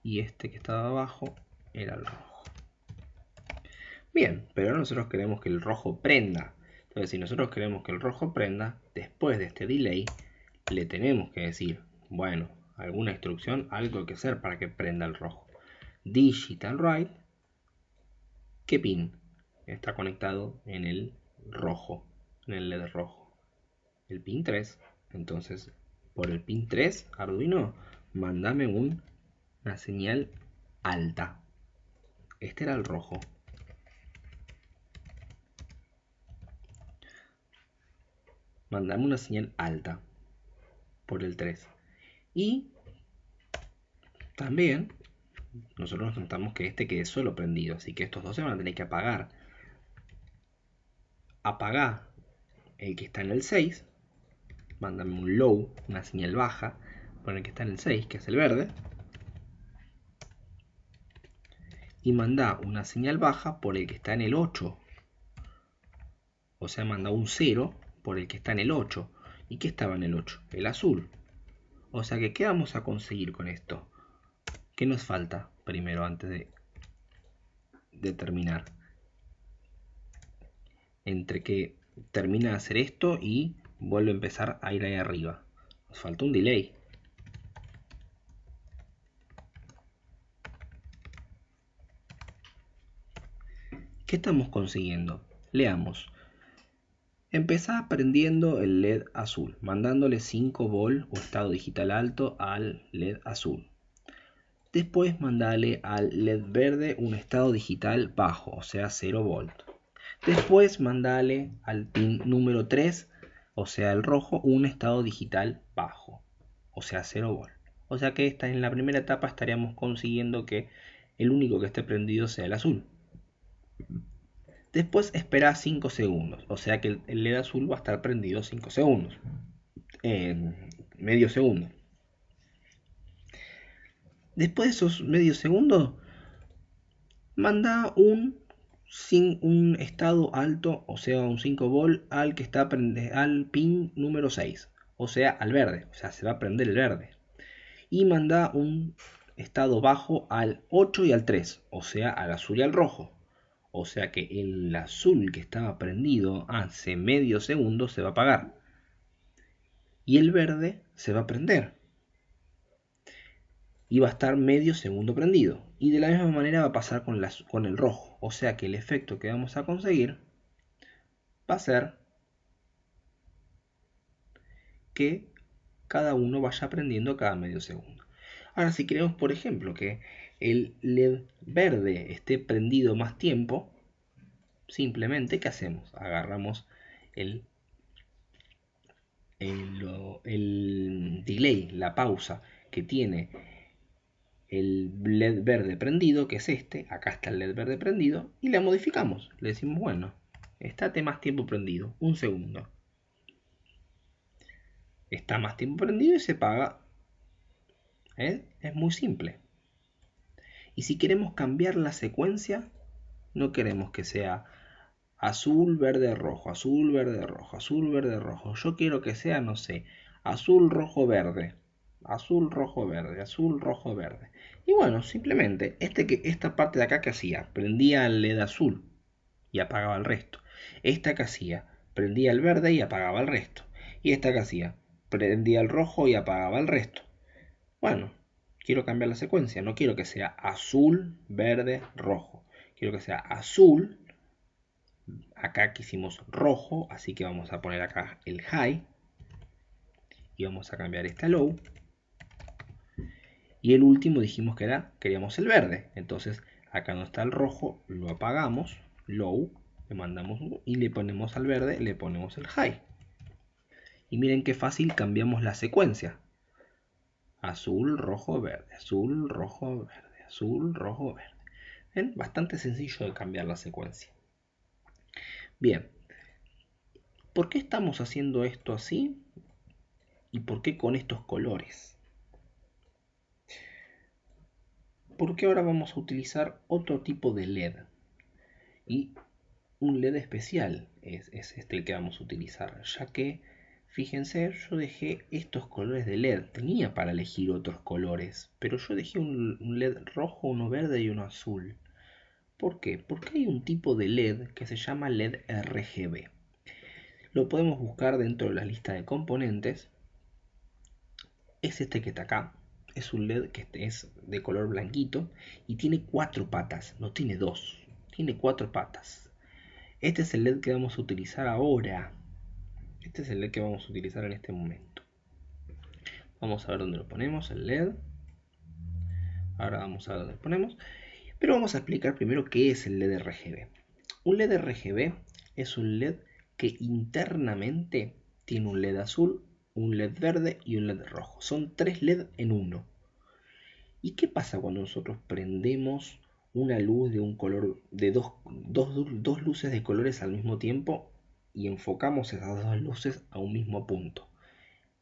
Y este que estaba abajo era el rojo. Bien, pero nosotros queremos que el rojo prenda. Entonces, si nosotros queremos que el rojo prenda, después de este delay, le tenemos que decir, bueno, alguna instrucción, algo que hacer para que prenda el rojo. Digital write, ¿qué pin está conectado en el rojo, en el LED rojo? El pin 3. Entonces, por el pin 3, Arduino, mándame una señal alta. Este era el rojo. Mandame una señal alta por el 3. Y también nosotros notamos que este quede solo prendido, así que estos dos se van a tener que apagar. Apagá el que está en el 6, mándame un low, una señal baja, por el que está en el 6, que es el verde, y mandá una señal baja por el que está en el 8, o sea, mandá un 0 por el que está en el 8. ¿Y qué estaba en el 8? El azul. O sea que, ¿qué vamos a conseguir con esto? ¿Qué nos falta primero antes de terminar? Entre que termina de hacer esto y vuelve a empezar a ir ahí arriba. Nos falta un delay. ¿Qué estamos consiguiendo? Leamos. Empezá prendiendo el LED azul, mandándole 5 volt o estado digital alto al LED azul. Después mandale al LED verde un estado digital bajo, o sea 0 volt. Después mandale al pin número 3, o sea el rojo, un estado digital bajo, o sea 0 volt. O sea que en la primera etapa estaríamos consiguiendo que el único que esté prendido sea el azul. Después espera 5 segundos, o sea que el LED azul va a estar prendido 5 segundos. Medio segundo. Después de esos medio segundos, manda un estado alto, o sea un 5 volt, al que está al pin número 6, o sea al verde, o sea se va a prender el verde. Y manda un estado bajo al 8 y al 3, o sea al azul y al rojo, O sea que el azul que estaba prendido hace medio segundo se va a apagar. Y el verde se va a prender. Y va a estar medio segundo prendido. Y de la misma manera va a pasar con el rojo. O sea que el efecto que vamos a conseguir va a ser que cada uno vaya prendiendo cada medio segundo. Ahora, si queremos, por ejemplo, que el LED verde esté prendido más tiempo, simplemente, ¿qué hacemos? Agarramos el delay, la pausa que tiene el LED verde prendido, que es este, acá está el LED verde prendido, y la modificamos. Le decimos, bueno, estate más tiempo prendido, un segundo. Está más tiempo prendido y se apaga. Es muy simple. Y si queremos cambiar la secuencia, no queremos que sea azul, verde, rojo, azul, verde, rojo, azul, verde, rojo. Yo quiero que sea, no sé, azul, rojo, verde. Azul, rojo, verde, azul, rojo, verde. Y bueno, simplemente, esta parte de acá que hacía, prendía el LED azul y apagaba el resto. Esta que hacía, prendía el verde y apagaba el resto. Y esta que hacía, prendía el rojo y apagaba el resto. Bueno, quiero cambiar la secuencia. No quiero que sea azul, verde, rojo. Quiero que sea azul. Acá quisimos rojo, así que vamos a poner acá el high. Y vamos a cambiar esta low. Y el último dijimos que queríamos el verde. Entonces acá no está el rojo, lo apagamos, low, le mandamos y le ponemos al verde, le ponemos el high. Y miren qué fácil cambiamos la secuencia. Azul, rojo, verde, azul, rojo, verde, azul, rojo, verde. ¿Ven? Bastante sencillo de cambiar la secuencia. Bien, ¿por qué estamos haciendo esto así? ¿Y por qué con estos colores? Porque ahora vamos a utilizar otro tipo de LED. Y un LED especial es este el que vamos a utilizar, ya que, fíjense, yo dejé estos colores de LED. Tenía para elegir otros colores, pero yo dejé un LED rojo, uno verde y uno azul. ¿Por qué? Porque hay un tipo de LED que se llama LED RGB. Lo podemos buscar dentro de la lista de componentes. Es este que está acá. Es un LED que es de color blanquito y tiene 4 patas, no tiene 2. Tiene 4 patas. Este es el LED que vamos a utilizar ahora. Este es el LED que vamos a utilizar en este momento. Vamos a ver dónde lo ponemos, el LED. Ahora vamos a ver dónde lo ponemos. Pero vamos a explicar primero qué es el LED RGB. Un LED RGB es un LED que internamente tiene un LED azul, un LED verde y un LED rojo. Son 3 LED en uno. ¿Y qué pasa cuando nosotros prendemos una luz de un color, de dos luces de colores al mismo tiempo y enfocamos esas dos luces a un mismo punto?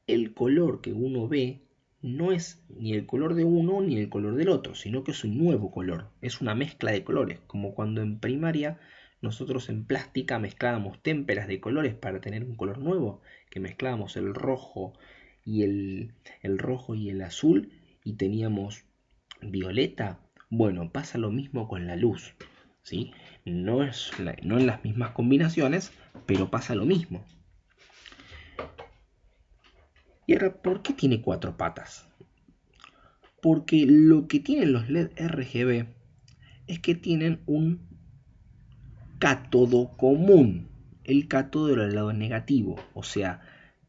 El color que uno ve no es ni el color de uno ni el color del otro, sino que es un nuevo color, es una mezcla de colores, como cuando en primaria nosotros en plástica mezclábamos témperas de colores para tener un color nuevo, que mezclábamos el rojo y el rojo y el azul y teníamos violeta. Bueno, pasa lo mismo con la luz, ¿sí? No en las mismas combinaciones, pero pasa lo mismo. Y ahora, ¿por qué tiene 4 patas? Porque lo que tienen los LED RGB es que tienen un cátodo común. El cátodo del lado negativo. O sea,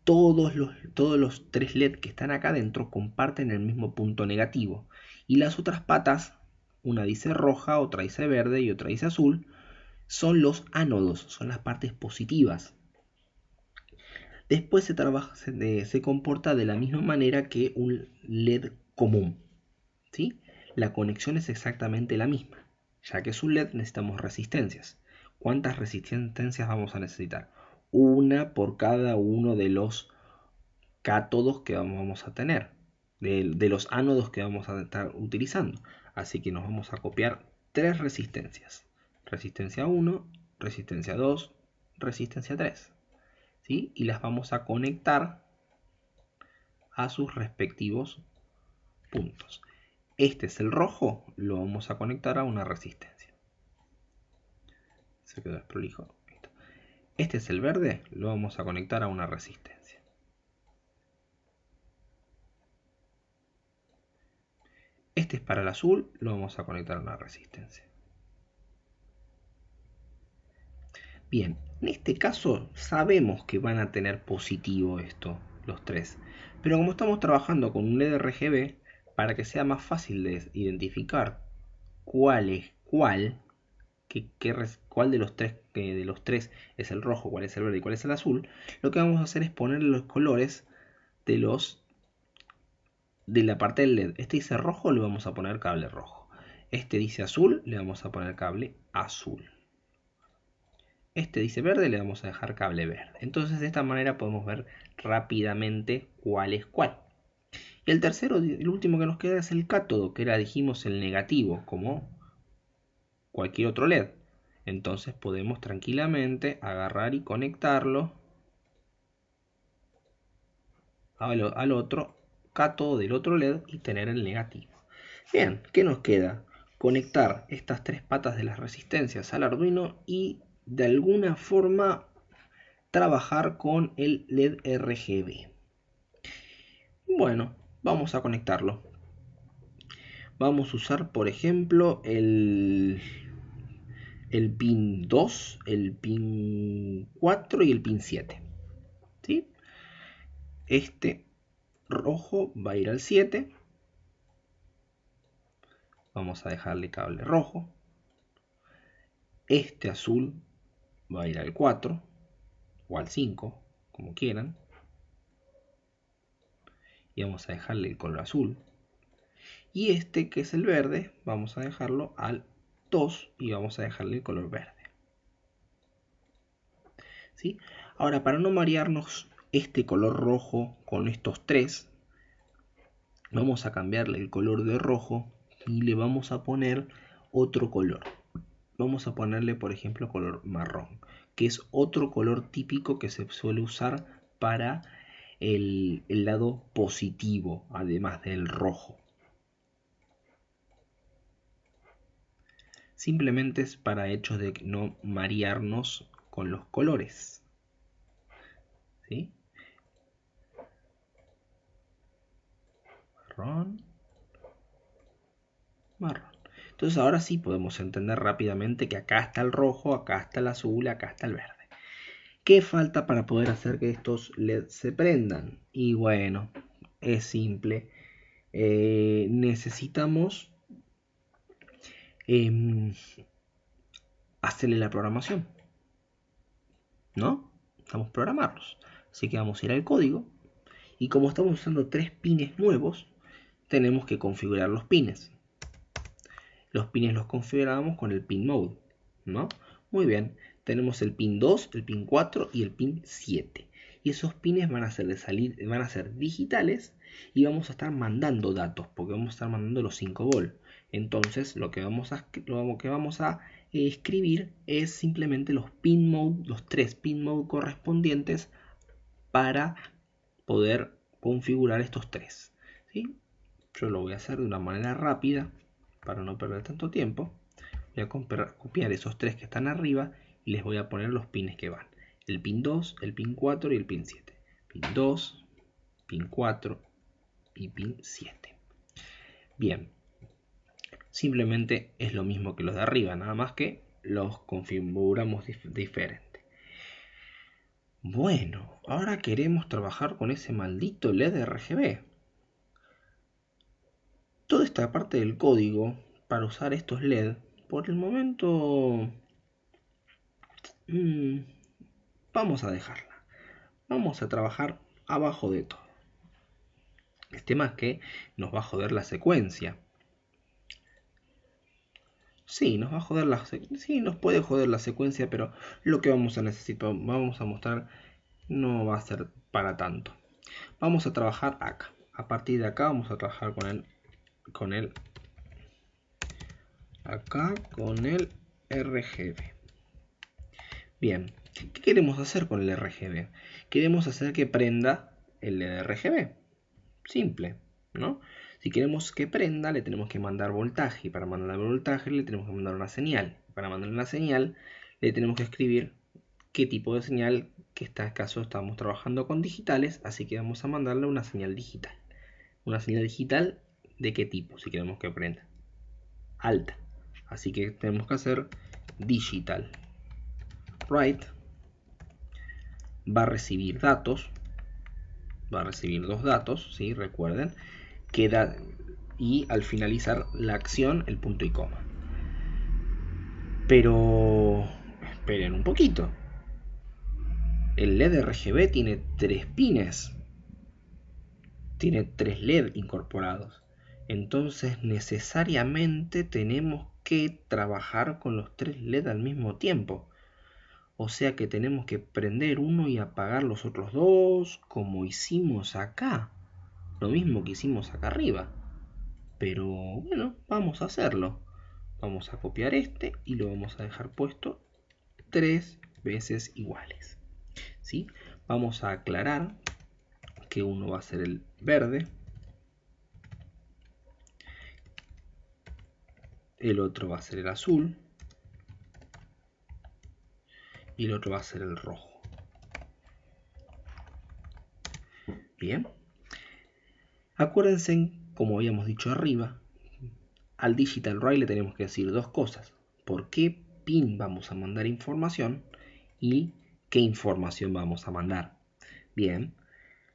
todos los 3 LED que están acá adentro comparten el mismo punto negativo. Y las otras patas, una dice roja, otra dice verde y otra dice azul, son los ánodos, son las partes positivas. Después se comporta de la misma manera que un LED común. ¿Sí? La conexión es exactamente la misma. Ya que es un LED necesitamos resistencias. ¿Cuántas resistencias vamos a necesitar? Una por cada uno de los cátodos que vamos a tener. De los ánodos que vamos a estar utilizando. Así que nos vamos a copiar 3 resistencias. Resistencia 1, resistencia 2, resistencia 3. ¿Sí? Y las vamos a conectar a sus respectivos puntos. Este es el rojo, lo vamos a conectar a una resistencia. Se quedó desprolijo. Este es el verde, lo vamos a conectar a una resistencia. Este es para el azul, lo vamos a conectar a una resistencia. Bien, en este caso sabemos que van a tener positivo esto, los tres. Pero como estamos trabajando con un LED RGB, para que sea más fácil de identificar cuál es cuál, cuál de los tres es el rojo, cuál es el verde y cuál es el azul, lo que vamos a hacer es ponerle los colores de la parte del LED. Este dice rojo, le vamos a poner cable rojo. Este dice azul, le vamos a poner cable azul. Este dice verde, le vamos a dejar cable verde. Entonces de esta manera podemos ver rápidamente cuál es cuál. Y el tercero, el último que nos queda es el cátodo, que era, dijimos, el negativo, como cualquier otro LED. Entonces podemos tranquilamente agarrar y conectarlo al otro cátodo del otro LED y tener el negativo. Bien, ¿qué nos queda? Conectar estas tres patas de las resistencias al Arduino y de alguna forma trabajar con el LED RGB. Bueno, vamos a conectarlo. Vamos a usar, por ejemplo, el pin 2, el pin 4 y el pin 7. ¿Sí? Este rojo va a ir al 7. Vamos a dejarle cable rojo. Este azul va a ir al 4 o al 5, como quieran. Y vamos a dejarle el color azul. Y este, que es el verde, vamos a dejarlo al 2 y vamos a dejarle el color verde. ¿Sí? Ahora, para no marearnos este color rojo con estos tres, vamos a cambiarle el color de rojo y le vamos a poner otro color. Vamos a ponerle, por ejemplo, color marrón, que es otro color típico que se suele usar para el lado positivo, además del rojo. Simplemente es para hechos de no marearnos con los colores. ¿Sí? Marrón. Marrón. Entonces ahora sí podemos entender rápidamente que acá está el rojo, acá está el azul, acá está el verde. ¿Qué falta para poder hacer que estos LED se prendan? Y bueno, es simple. Necesitamos hacerle la programación, ¿no? Vamos a programarlos. Así que vamos a ir al código. Y como estamos usando 3 pines nuevos, tenemos que configurar los pines. Los pines los configuramos con el pin mode, ¿no? Muy bien, tenemos el pin 2, el pin 4 y el pin 7. Y esos pines van a ser digitales y vamos a estar mandando datos, porque vamos a estar mandando los 5 volt. Entonces lo que vamos a escribir es simplemente los pin mode, los 3 pin mode correspondientes para poder configurar estos 3. ¿Sí? Yo lo voy a hacer de una manera rápida para no perder tanto tiempo. Voy a copiar esos 3 que están arriba y les voy a poner los pines que van. El pin 2, el pin 4 y el pin 7. Pin 2, pin 4 y pin 7. Bien, simplemente es lo mismo que los de arriba, nada más que los configuramos diferente. Bueno, ahora queremos trabajar con ese maldito LED RGB. Toda esta parte del código para usar estos LED, por el momento vamos a dejarla. Vamos a trabajar abajo de todo. El tema es que nos va a joder la secuencia. Sí, nos va a joder sí, nos puede joder la secuencia, pero lo que vamos a necesitar, vamos a mostrar, no va a ser para tanto. Vamos a trabajar acá. A partir de acá vamos a trabajar con el RGB. Bien, ¿qué queremos hacer con el RGB? Queremos hacer que prenda el RGB. Simple, ¿no? Si queremos que prenda, le tenemos que mandar voltaje. Y para mandar voltaje le tenemos que mandar una señal. Para mandar una señal, le tenemos que escribir qué tipo de señal, que en este caso estamos trabajando con digitales, así que vamos a mandarle una señal digital. Una señal digital de qué tipo, si queremos que prenda. Alta. Así que tenemos que hacer digital write. Va a recibir datos. Va a recibir dos datos, ¿sí? Recuerden. Queda, y al finalizar la acción, el punto y coma. Pero esperen un poquito. El LED RGB tiene 3 pines. Tiene 3 LED incorporados. Entonces necesariamente tenemos que trabajar con los 3 LED al mismo tiempo. O sea que tenemos que prender uno y apagar los otros dos, como hicimos acá. Lo mismo que hicimos acá arriba. Pero bueno, vamos a hacerlo. Vamos a copiar este y lo vamos a dejar puesto 3 veces iguales. ¿Sí? Vamos a aclarar que uno va a ser el verde, el otro va a ser el azul y el otro va a ser el rojo. Bien. Acuérdense, como habíamos dicho arriba, al digital write le tenemos que decir dos cosas. ¿Por qué pin vamos a mandar información? Y qué información vamos a mandar. Bien,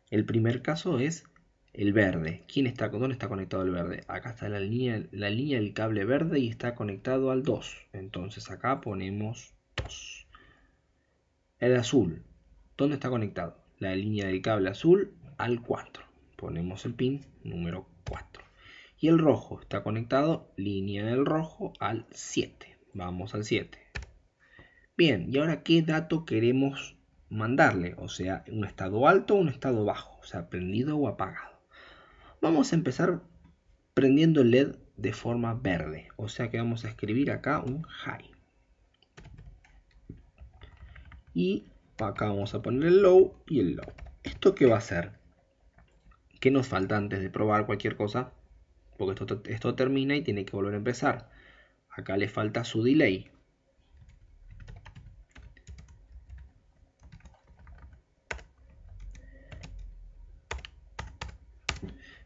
el primer caso es el verde. ¿Dónde está conectado el verde? Acá está la línea del cable verde y está conectado al 2. Entonces acá ponemos 2. El azul, ¿dónde está conectado? La línea del cable azul al 4. Ponemos el pin número 4. Y el rojo está conectado, línea del rojo al 7. Vamos al 7. Bien, y ahora ¿qué dato queremos mandarle? O sea, un estado alto o un estado bajo, o sea, prendido o apagado. Vamos a empezar prendiendo el LED de forma verde, o sea que vamos a escribir acá un high. Y acá vamos a poner el low y el low. ¿Esto qué va a hacer? ¿Qué nos falta antes de probar cualquier cosa? Porque esto termina y tiene que volver a empezar. Acá le falta su delay.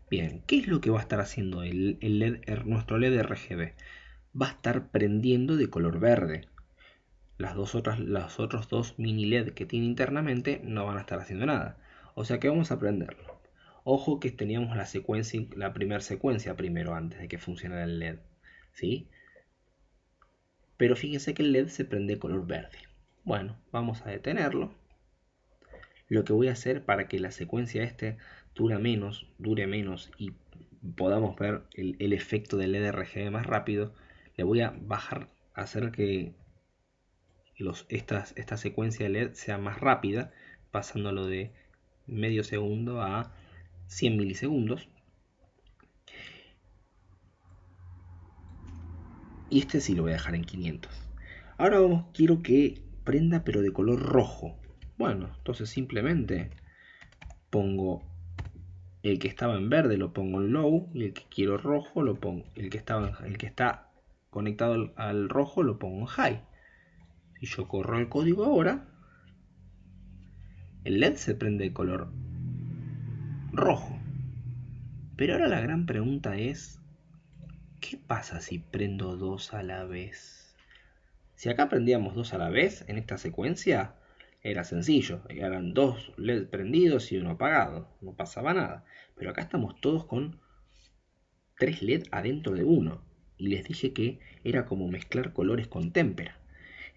Bien, ¿qué es lo que va a estar haciendo nuestro LED RGB? Va a estar prendiendo de color verde. Los otros dos mini LED que tiene internamente no van a estar haciendo nada. O sea que vamos a prenderlo. Ojo que teníamos la primera secuencia primero antes de que funcionara el LED. ¿Sí? Pero fíjense que el LED se prende de color verde. Bueno, vamos a detenerlo. Lo que voy a hacer para que la secuencia dure menos y podamos ver el efecto del LED RGB más rápido, le voy a hacer que esta secuencia de LED sea más rápida, pasándolo de medio segundo a 100 milisegundos. Y este sí lo voy a dejar en 500. Ahora quiero que prenda pero de color rojo. Bueno, entonces simplemente pongo el que estaba en verde lo pongo en low y el que quiero rojo lo pongo, el que está conectado al rojo lo pongo en high. Si yo corro el código ahora, el LED se prende de color rojo. Pero ahora la gran pregunta es, ¿qué pasa si prendo dos a la vez? Si acá prendíamos dos a la vez en esta secuencia, era sencillo, eran dos LED prendidos y uno apagado, no pasaba nada. Pero acá estamos todos con 3 LED adentro de uno, y les dije que era como mezclar colores con témpera.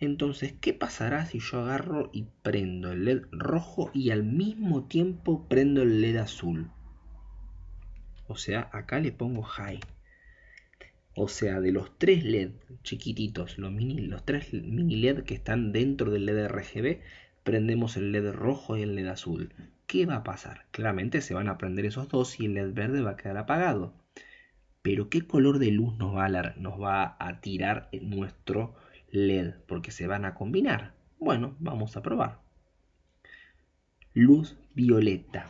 Entonces, ¿qué pasará si yo agarro y prendo el LED rojo y al mismo tiempo prendo el LED azul? O sea, acá le pongo high. O sea, de los 3 LED chiquititos, los 3 mini LED que están dentro del LED RGB, prendemos el LED rojo y el LED azul. ¿Qué va a pasar? Claramente se van a prender esos dos y el LED verde va a quedar apagado. Pero ¿qué color de luz nos va a tirar nuestro LED? Porque se van a combinar. Bueno, vamos a probar. Luz violeta.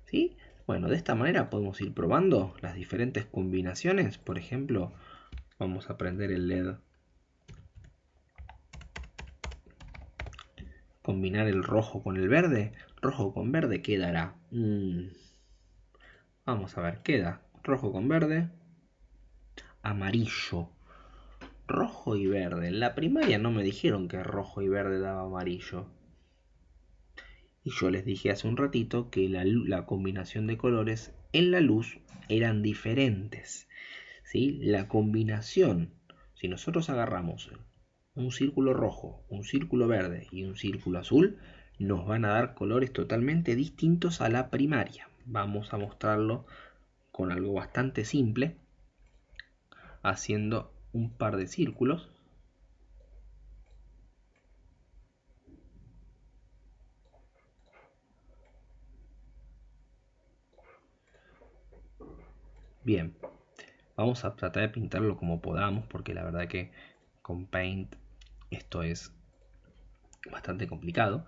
¿Sí? Bueno, de esta manera podemos ir probando las diferentes combinaciones. Por ejemplo, vamos a prender el LED combinar el rojo con el verde. Rojo con verde quedará. Vamos a ver, queda rojo con verde. Amarillo. Rojo y verde. En la primaria no me dijeron que rojo y verde daba amarillo. Y yo les dije hace un ratito que la combinación de colores en la luz eran diferentes. ¿Sí? La combinación, si nosotros agarramos un círculo rojo, un círculo verde y un círculo azul, nos van a dar colores totalmente distintos a la primaria. Vamos a mostrarlo con algo bastante simple, haciendo un par de círculos. Bien, vamos a tratar de pintarlo como podamos, porque la verdad que con Paint esto es bastante complicado.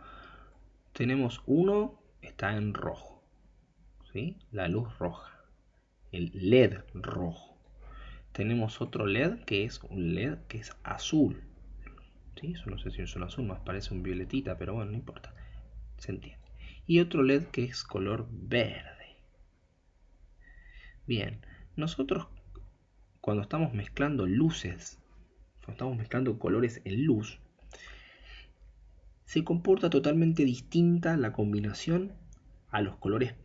Tenemos uno, está en rojo, ¿sí? La luz roja, el LED rojo. Tenemos otro LED que es un LED que es azul, ¿sí? Yo no sé si es un azul, más parece un violetita, pero bueno, no importa, se entiende. Y otro LED que es color verde. Bien, nosotros cuando estamos mezclando luces, cuando estamos mezclando colores en luz, se comporta totalmente distinta la combinación a los colores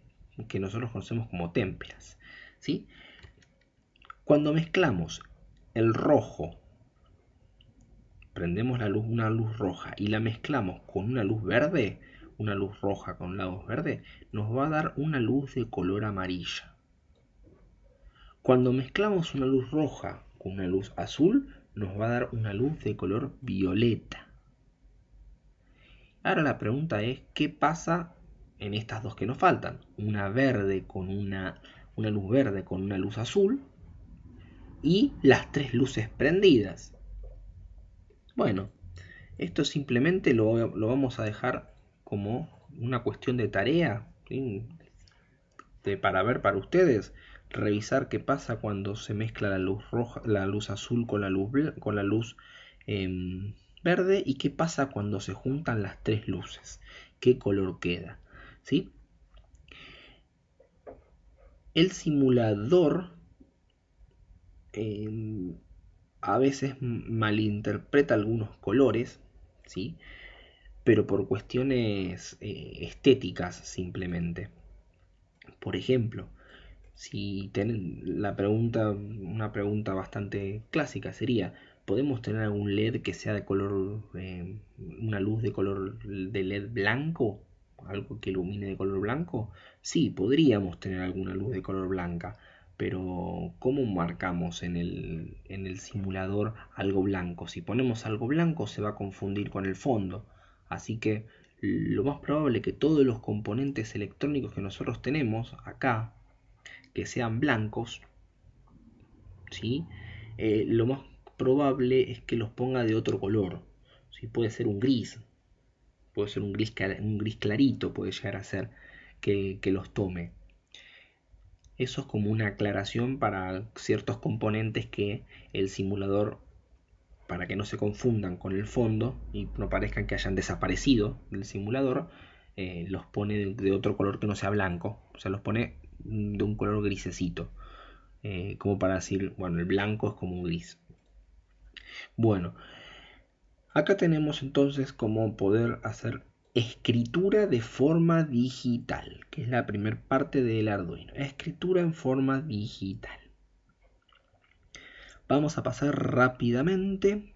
que nosotros conocemos como témperas, ¿sí? Cuando mezclamos el rojo, prendemos la luz, una luz roja, y la mezclamos con una luz verde, una luz roja con una luz verde, nos va a dar una luz de color amarilla. Cuando mezclamos una luz roja con una luz azul, nos va a dar una luz de color violeta. Ahora la pregunta es, ¿qué pasa en estas dos que nos faltan? Una verde con una luz verde con una luz azul y las tres luces prendidas. Bueno, esto simplemente lo vamos a dejar como una cuestión de tarea, ¿sí? Para ver para ustedes, revisar qué pasa cuando se mezcla la luz roja, la luz azul con la luz verde, y qué pasa cuando se juntan las tres luces, qué color queda, ¿sí? El simulador a veces malinterpreta algunos colores, ¿sí? Pero por cuestiones estéticas simplemente. Por ejemplo, si tienen una pregunta bastante clásica sería, ¿podemos tener algún LED que sea de color, una luz de color de LED blanco? ¿Algo que ilumine de color blanco? Sí, podríamos tener alguna luz de color blanca, pero ¿cómo marcamos en el simulador algo blanco? Si ponemos algo blanco se va a confundir con el fondo, así que lo más probable es que todos los componentes electrónicos que nosotros tenemos acá, que sean blancos, ¿sí? Lo más probable es que los ponga de otro color, ¿sí? Puede ser un gris, puede ser un gris clarito, puede llegar a ser que los tome. Eso es como una aclaración para ciertos componentes que el simulador, para que no se confundan con el fondo y no parezcan que hayan desaparecido del simulador, los pone de otro color que no sea blanco, o sea, los pone de un color grisecito. Como para decir, bueno, el blanco es como un gris. Bueno, acá tenemos entonces cómo poder hacer escritura de forma digital, que es la primera parte del Arduino. Escritura en forma digital. Vamos a pasar rápidamente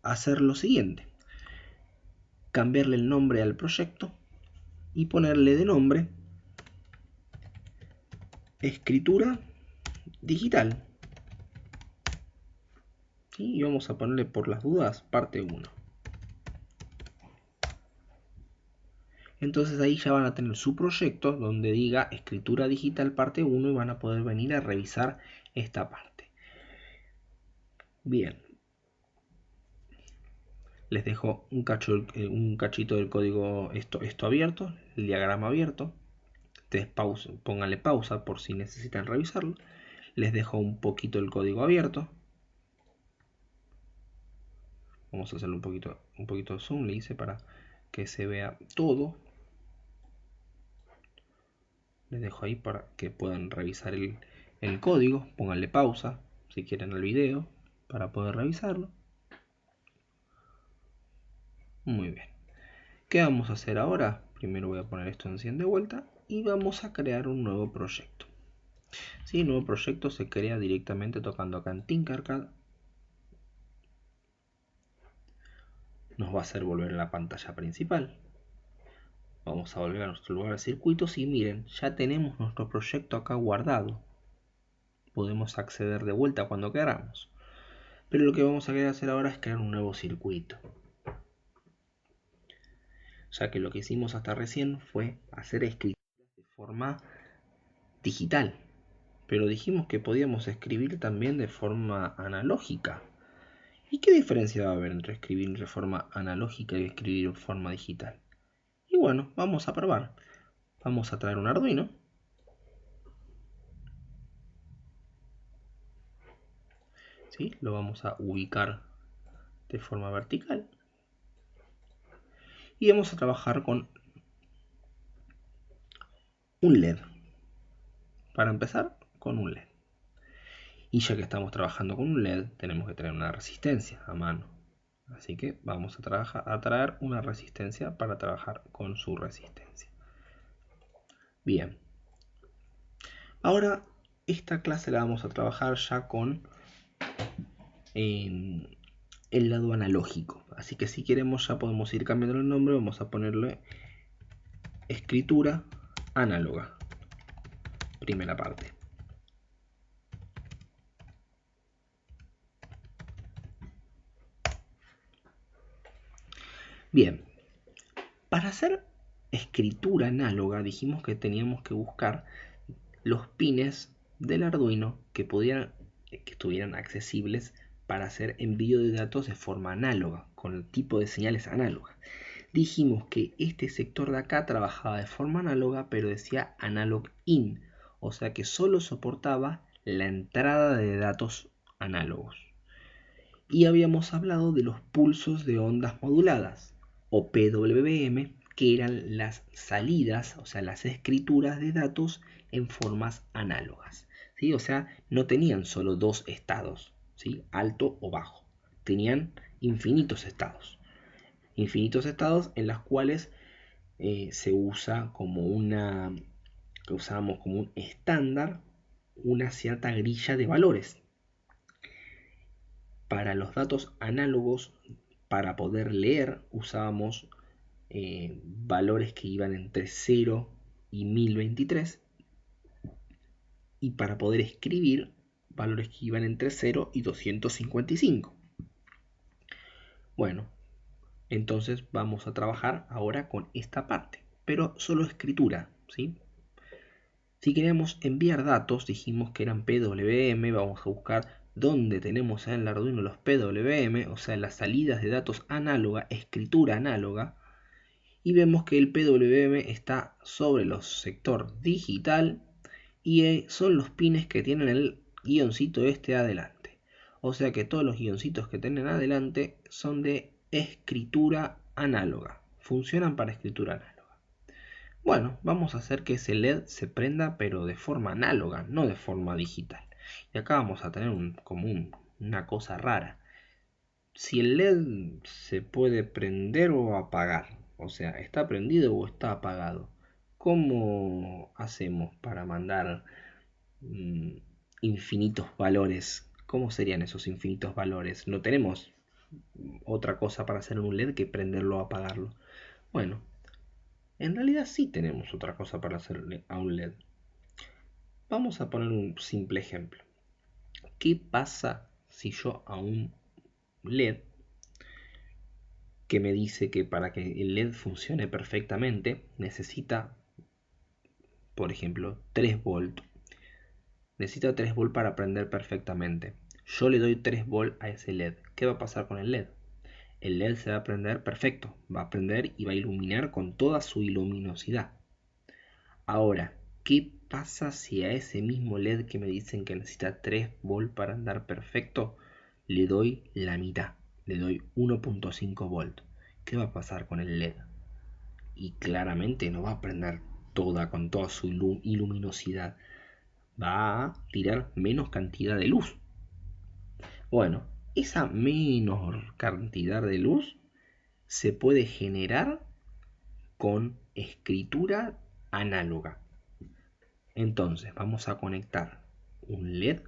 a hacer lo siguiente. Cambiarle el nombre al proyecto y ponerle de nombre escritura digital. Y vamos a ponerle por las dudas parte 1. Entonces ahí ya van a tener su proyecto donde diga escritura digital parte 1 y van a poder venir a revisar esta parte. Bien. Les dejo un cachito del código esto abierto, el diagrama abierto. Ustedes pónganle pausa por si necesitan revisarlo. Les dejo un poquito el código abierto. Vamos a hacerle un poquito de zoom, le hice para que se vea todo. Les dejo ahí para que puedan revisar el código. Pónganle pausa si quieren al video para poder revisarlo. Muy bien. ¿Qué vamos a hacer ahora? Primero voy a poner esto en 100 de vuelta y vamos a crear un nuevo proyecto. ¿Sí? El nuevo proyecto se crea directamente tocando acá en Tinkercad. Nos va a hacer volver a la pantalla principal. Vamos a volver a nuestro lugar de circuitos y miren, ya tenemos nuestro proyecto acá guardado. Podemos acceder de vuelta cuando queramos. Pero lo que vamos a querer hacer ahora es crear un nuevo circuito. Ya que lo que hicimos hasta recién fue hacer escrituras de forma digital. Pero dijimos que podíamos escribir también de forma analógica. ¿Y qué diferencia va a haber entre escribir de forma analógica y escribir en forma digital? Y bueno, vamos a probar. Vamos a traer un Arduino. ¿Sí? Lo vamos a ubicar de forma vertical. Y vamos a trabajar con un LED. Para empezar, con un LED. Y ya que estamos trabajando con un LED, tenemos que tener una resistencia a mano. Así que vamos a traer una resistencia para trabajar con su resistencia. Bien. Ahora esta clase la vamos a trabajar ya con el lado analógico. Así que si queremos ya podemos ir cambiando el nombre. Vamos a ponerle escritura análoga. Primera parte. Bien. Para hacer escritura análoga dijimos que teníamos que buscar los pines del Arduino que estuvieran accesibles para hacer envío de datos de forma análoga, con el tipo de señales análogas. Dijimos que este sector de acá trabajaba de forma análoga, pero decía analog in, o sea que solo soportaba la entrada de datos análogos. Y habíamos hablado de los pulsos de ondas moduladas, o PWM, que eran las salidas, o sea, las escrituras de datos en formas análogas. ¿Sí? O sea, no tenían solo dos estados, ¿sí? Alto o bajo. Tenían infinitos estados. Infinitos estados en las cuales se usa como que usábamos como un estándar, una cierta grilla de valores. Para los datos análogos, para poder leer, usábamos valores que iban entre 0 y 1023. Y para poder escribir, valores que iban entre 0 y 255. Bueno, entonces vamos a trabajar ahora con esta parte, pero solo escritura, ¿sí? Si queríamos enviar datos, dijimos que eran PWM, vamos a buscar dónde tenemos en el Arduino los PWM, o sea, las salidas de datos análoga, escritura análoga, y vemos que el PWM está sobre el sector digital y son los pines que tienen el guioncito este adelante. O sea que todos los guioncitos que tienen adelante son de escritura análoga, funcionan para escritura análoga. Bueno, vamos a hacer que ese LED se prenda pero de forma análoga, no de forma digital. Y acá vamos a tener una cosa rara. Si el LED se puede prender o apagar, o sea, está prendido o está apagado, ¿cómo hacemos para mandar infinitos valores? ¿Cómo serían esos infinitos valores? No tenemos otra cosa para hacer en un LED que prenderlo o apagarlo. Bueno, en realidad sí tenemos otra cosa para hacerle a un LED. Vamos a poner un simple ejemplo. ¿Qué pasa si yo a un LED que me dice que para que el LED funcione perfectamente necesita, por ejemplo, 3 volt? Necesita 3 volt para prender perfectamente. Yo le doy 3 volt a ese LED. ¿Qué va a pasar con el LED? El LED se va a prender perfecto. Va a prender y va a iluminar con toda su luminosidad. Ahora, ¿qué pasa si a ese mismo LED que me dicen que necesita 3 volt para andar perfecto, le doy la mitad? le doy 1.5 volt. ¿Qué va a pasar con el LED? Y claramente no va a prender con toda su luminosidad. Va a tirar menos cantidad de luz. Bueno, esa menor cantidad de luz se puede generar con escritura análoga. Entonces vamos a conectar un LED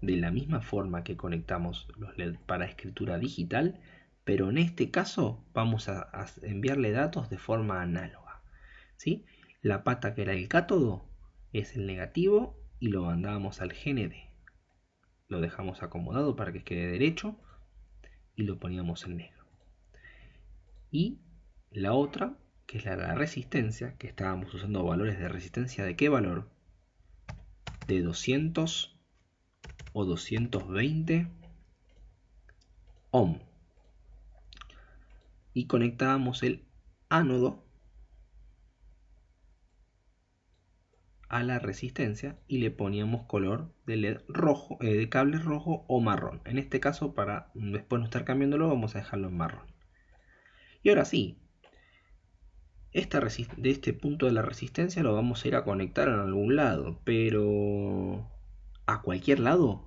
de la misma forma que conectamos los LED para escritura digital, pero en este caso vamos a enviarle datos de forma análoga, ¿sí? La pata que era el cátodo es el negativo y lo mandamos al GND. Lo dejamos acomodado para que quede derecho y lo poníamos en negro. Y la otra, que es la resistencia, que estábamos usando valores de resistencia, ¿de qué valor? De 200 o 220 ohm. Y conectábamos el ánodo a la resistencia y le poníamos color de LED rojo, de cable rojo o marrón. En este caso, para después no estar cambiándolo, vamos a dejarlo en marrón. Y ahora sí, de este punto de la resistencia lo vamos a ir a conectar en algún lado, pero ¿a cualquier lado?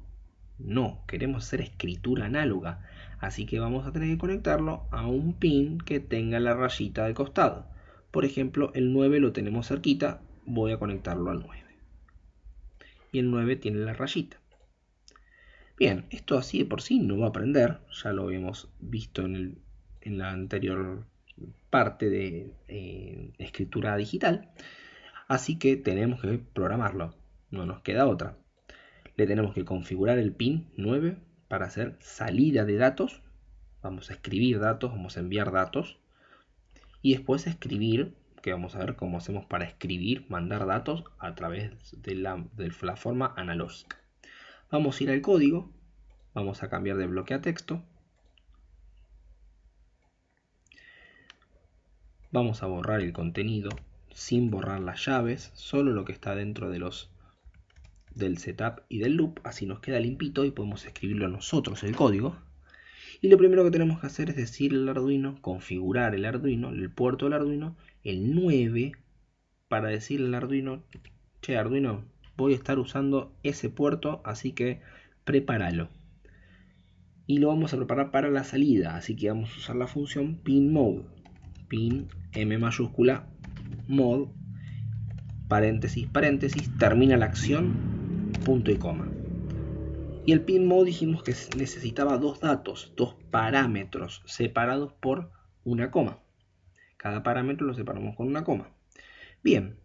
No, queremos hacer escritura análoga, así que vamos a tener que conectarlo a un pin que tenga la rayita de costado. Por ejemplo, el 9 lo tenemos cerquita, voy a conectarlo al 9. Y el 9 tiene la rayita. Bien, esto así de por sí no va a prender, ya lo habíamos visto en la anterior parte de escritura digital, así que tenemos que programarlo, no nos queda otra. Le tenemos que configurar el pin 9 para hacer salida de datos. Vamos a escribir datos, vamos a enviar datos. Y después escribir, que vamos a ver cómo hacemos para escribir, mandar datos a través de la forma analógica. Vamos a ir al código, vamos a cambiar de bloque a texto. Vamos a borrar el contenido sin borrar las llaves, solo lo que está dentro del setup y del loop, así nos queda limpito y podemos escribirlo nosotros el código. Y lo primero que tenemos que hacer es decirle al Arduino, configurar el Arduino, el puerto del Arduino, el 9, para decirle al Arduino, che Arduino, voy a estar usando ese puerto, así que prepáralo. Y lo vamos a preparar para la salida, así que vamos a usar la función pinMode, pin M mayúscula, mode, paréntesis, paréntesis, termina la acción, punto y coma. Y el pinMode dijimos que necesitaba dos datos, dos parámetros separados por una coma. Cada parámetro lo separamos con una coma. Bien,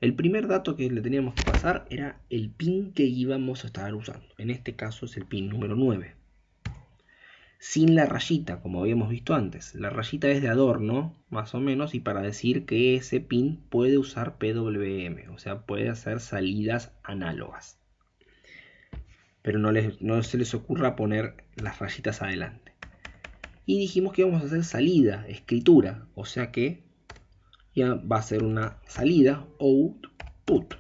el primer dato que le teníamos que pasar era el pin que íbamos a estar usando. En este caso es el pin número 9. Sin la rayita, como habíamos visto antes. La rayita es de adorno, más o menos, y para decir que ese pin puede usar PWM, o sea, puede hacer salidas análogas. Pero no se les ocurra poner las rayitas adelante. Y dijimos que íbamos a hacer salida, escritura, o sea que ya va a ser una salida output.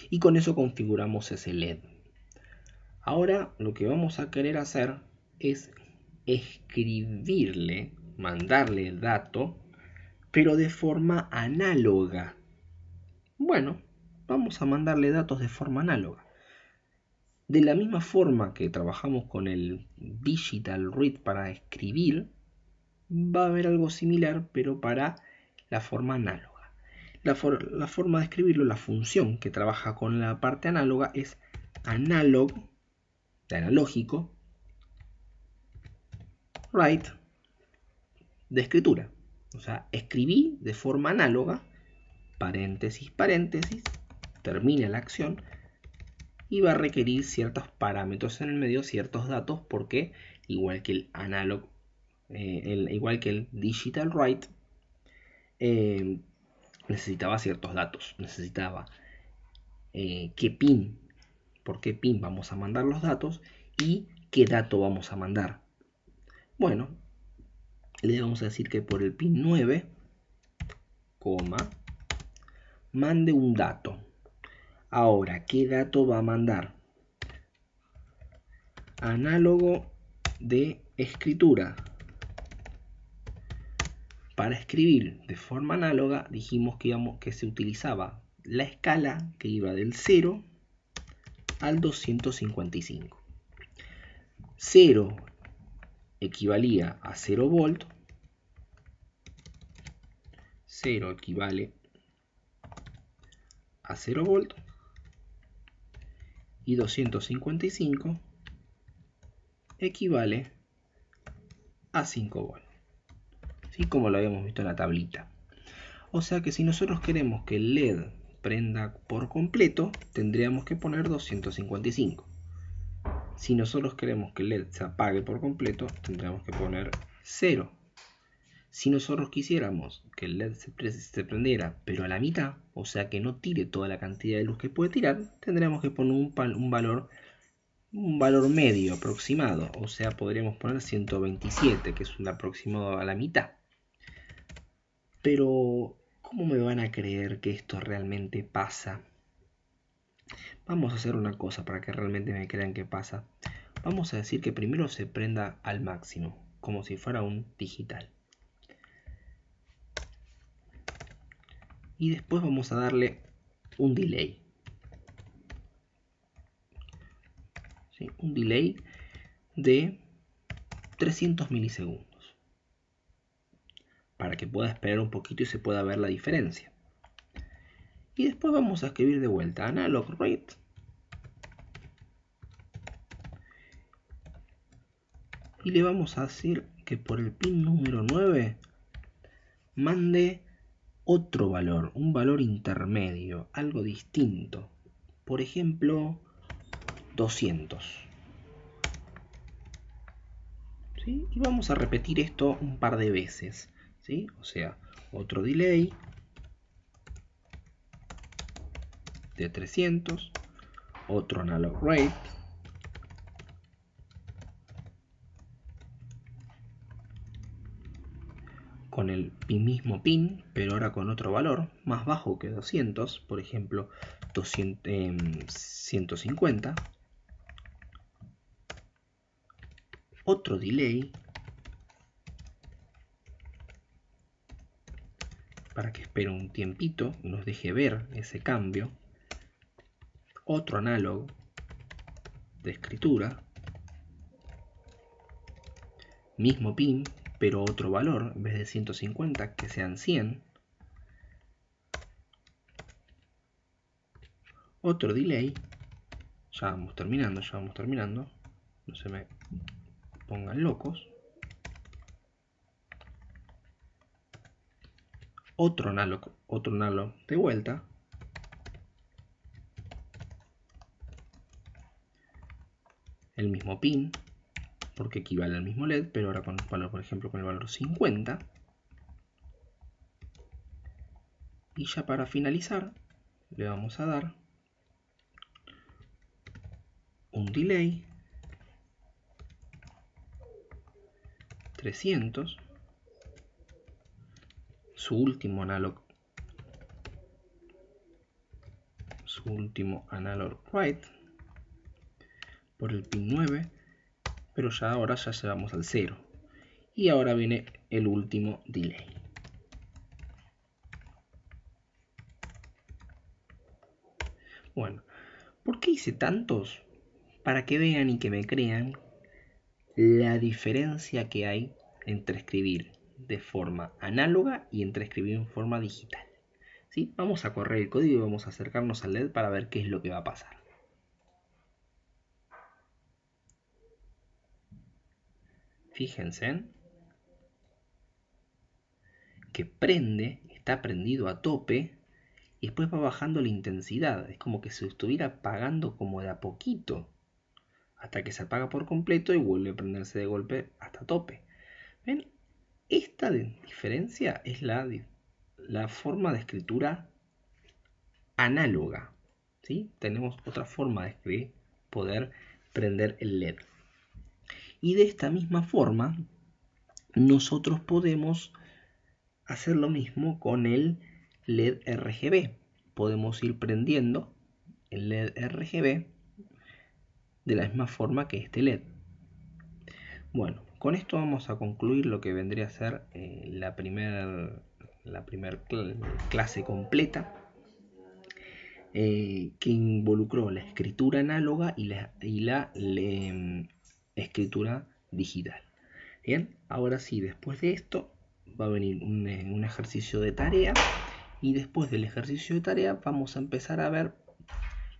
Y con eso configuramos ese LED. Ahora lo que vamos a querer hacer es escribirle, mandarle el dato, pero de forma análoga. Bueno, vamos a mandarle datos de forma análoga. De la misma forma que trabajamos con el Digital Read para escribir, va a haber algo similar, pero para la forma análoga. La forma de escribirlo, la función que trabaja con la parte análoga es analog, de analógico, write, de escritura. O sea, escribí de forma análoga, paréntesis, paréntesis, termina la acción y va a requerir ciertos parámetros en el medio, ciertos datos, porque igual que el analog, igual que el digital write, necesitaba ciertos datos. Necesitaba qué pin, por qué pin vamos a mandar los datos y qué dato vamos a mandar. Bueno, le vamos a decir que por el pin 9, mande un dato. Ahora, ¿qué dato va a mandar? análogo de escritura. Para escribir de forma análoga dijimos que se utilizaba la escala que iba del 0 al 255. 0 equivalía a 0 volt, 0 equivale a 0 volt y 255 equivale a 5 volt, ¿sí? Como lo habíamos visto en la tablita. O sea que si nosotros queremos que el LED prenda por completo, tendríamos que poner 255. Si nosotros queremos que el LED se apague por completo, tendríamos que poner 0. Si nosotros quisiéramos que el LED se prendiera pero a la mitad, o sea que no tire toda la cantidad de luz que puede tirar, tendríamos que poner un valor medio aproximado, o sea podríamos poner 127, que es un aproximado a la mitad. Pero ¿cómo me van a creer que esto realmente pasa? Vamos a hacer una cosa para que realmente me crean que pasa. Vamos a decir que primero se prenda al máximo, como si fuera un digital. Y después vamos a darle un delay. ¿Sí? Un delay de 300 milisegundos. Para que pueda esperar un poquito y se pueda ver la diferencia. Y después vamos a escribir de vuelta analog rate. Y le vamos a decir que por el pin número 9 mande otro valor, un valor intermedio, algo distinto. Por ejemplo, 200. ¿Sí? Y vamos a repetir esto un par de veces. ¿Sí? O sea, otro delay de 300, otro analog rate, con el mismo pin, pero ahora con otro valor más bajo que 200, por ejemplo 150, otro delay para que espere un tiempito y nos deje ver ese cambio, otro analog de escritura, mismo pin pero otro valor, en vez de 150 que sean 100, otro delay, ya vamos terminando, no se me pongan locos, otro analog de vuelta, el mismo pin, porque equivale al mismo LED, pero ahora con el valor, por ejemplo, con el valor 50. Y ya para finalizar, le vamos a dar un delay 300, su último analog write por el pin 9, pero ya ahora ya llevamos al 0. Y ahora viene el último delay. Bueno, ¿por qué hice tantos? Para que vean y que me crean la diferencia que hay entre escribir de forma análoga y entre escribir en forma digital. ¿Sí? Vamos a correr el código y vamos a acercarnos al LED para ver qué es lo que va a pasar. Fíjense que prende, está prendido a tope y después va bajando la intensidad. Es como que se estuviera apagando como de a poquito hasta que se apaga por completo y vuelve a prenderse de golpe hasta tope. ¿Ven? Esta diferencia es la forma de escritura análoga. ¿Sí? Tenemos otra forma de escribir, poder prender el LED. Y de esta misma forma, nosotros podemos hacer lo mismo con el LED RGB. Podemos ir prendiendo el LED RGB de la misma forma que este LED. Bueno, con esto vamos a concluir lo que vendría a ser la primera clase completa, que involucró la escritura análoga y la escritura digital. Bien, ahora sí, después de esto va a venir un ejercicio de tarea, y después del ejercicio de tarea vamos a empezar a ver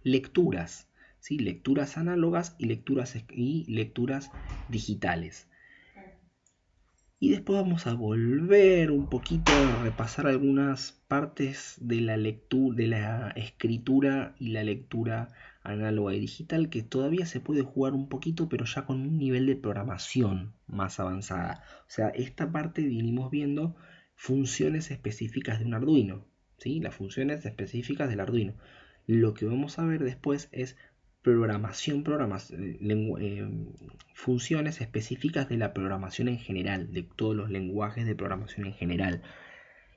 lecturas, ¿sí? Lecturas análogas y lecturas digitales. Y después vamos a volver un poquito a repasar algunas partes de la lectura, de la escritura y la lectura análoga y digital, que todavía se puede jugar un poquito, pero ya con un nivel de programación más avanzada. O sea, esta parte venimos viendo funciones específicas de un Arduino, ¿sí? Las funciones específicas del Arduino. Lo que vamos a ver después es funciones específicas de la programación en general, de todos los lenguajes de programación en general,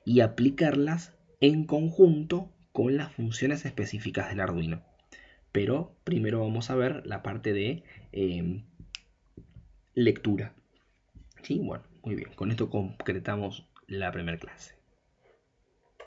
y aplicarlas en conjunto con las funciones específicas del Arduino. Pero primero vamos a ver la parte de lectura. ¿Sí? Bueno, muy bien, con esto concretamos la primera clase.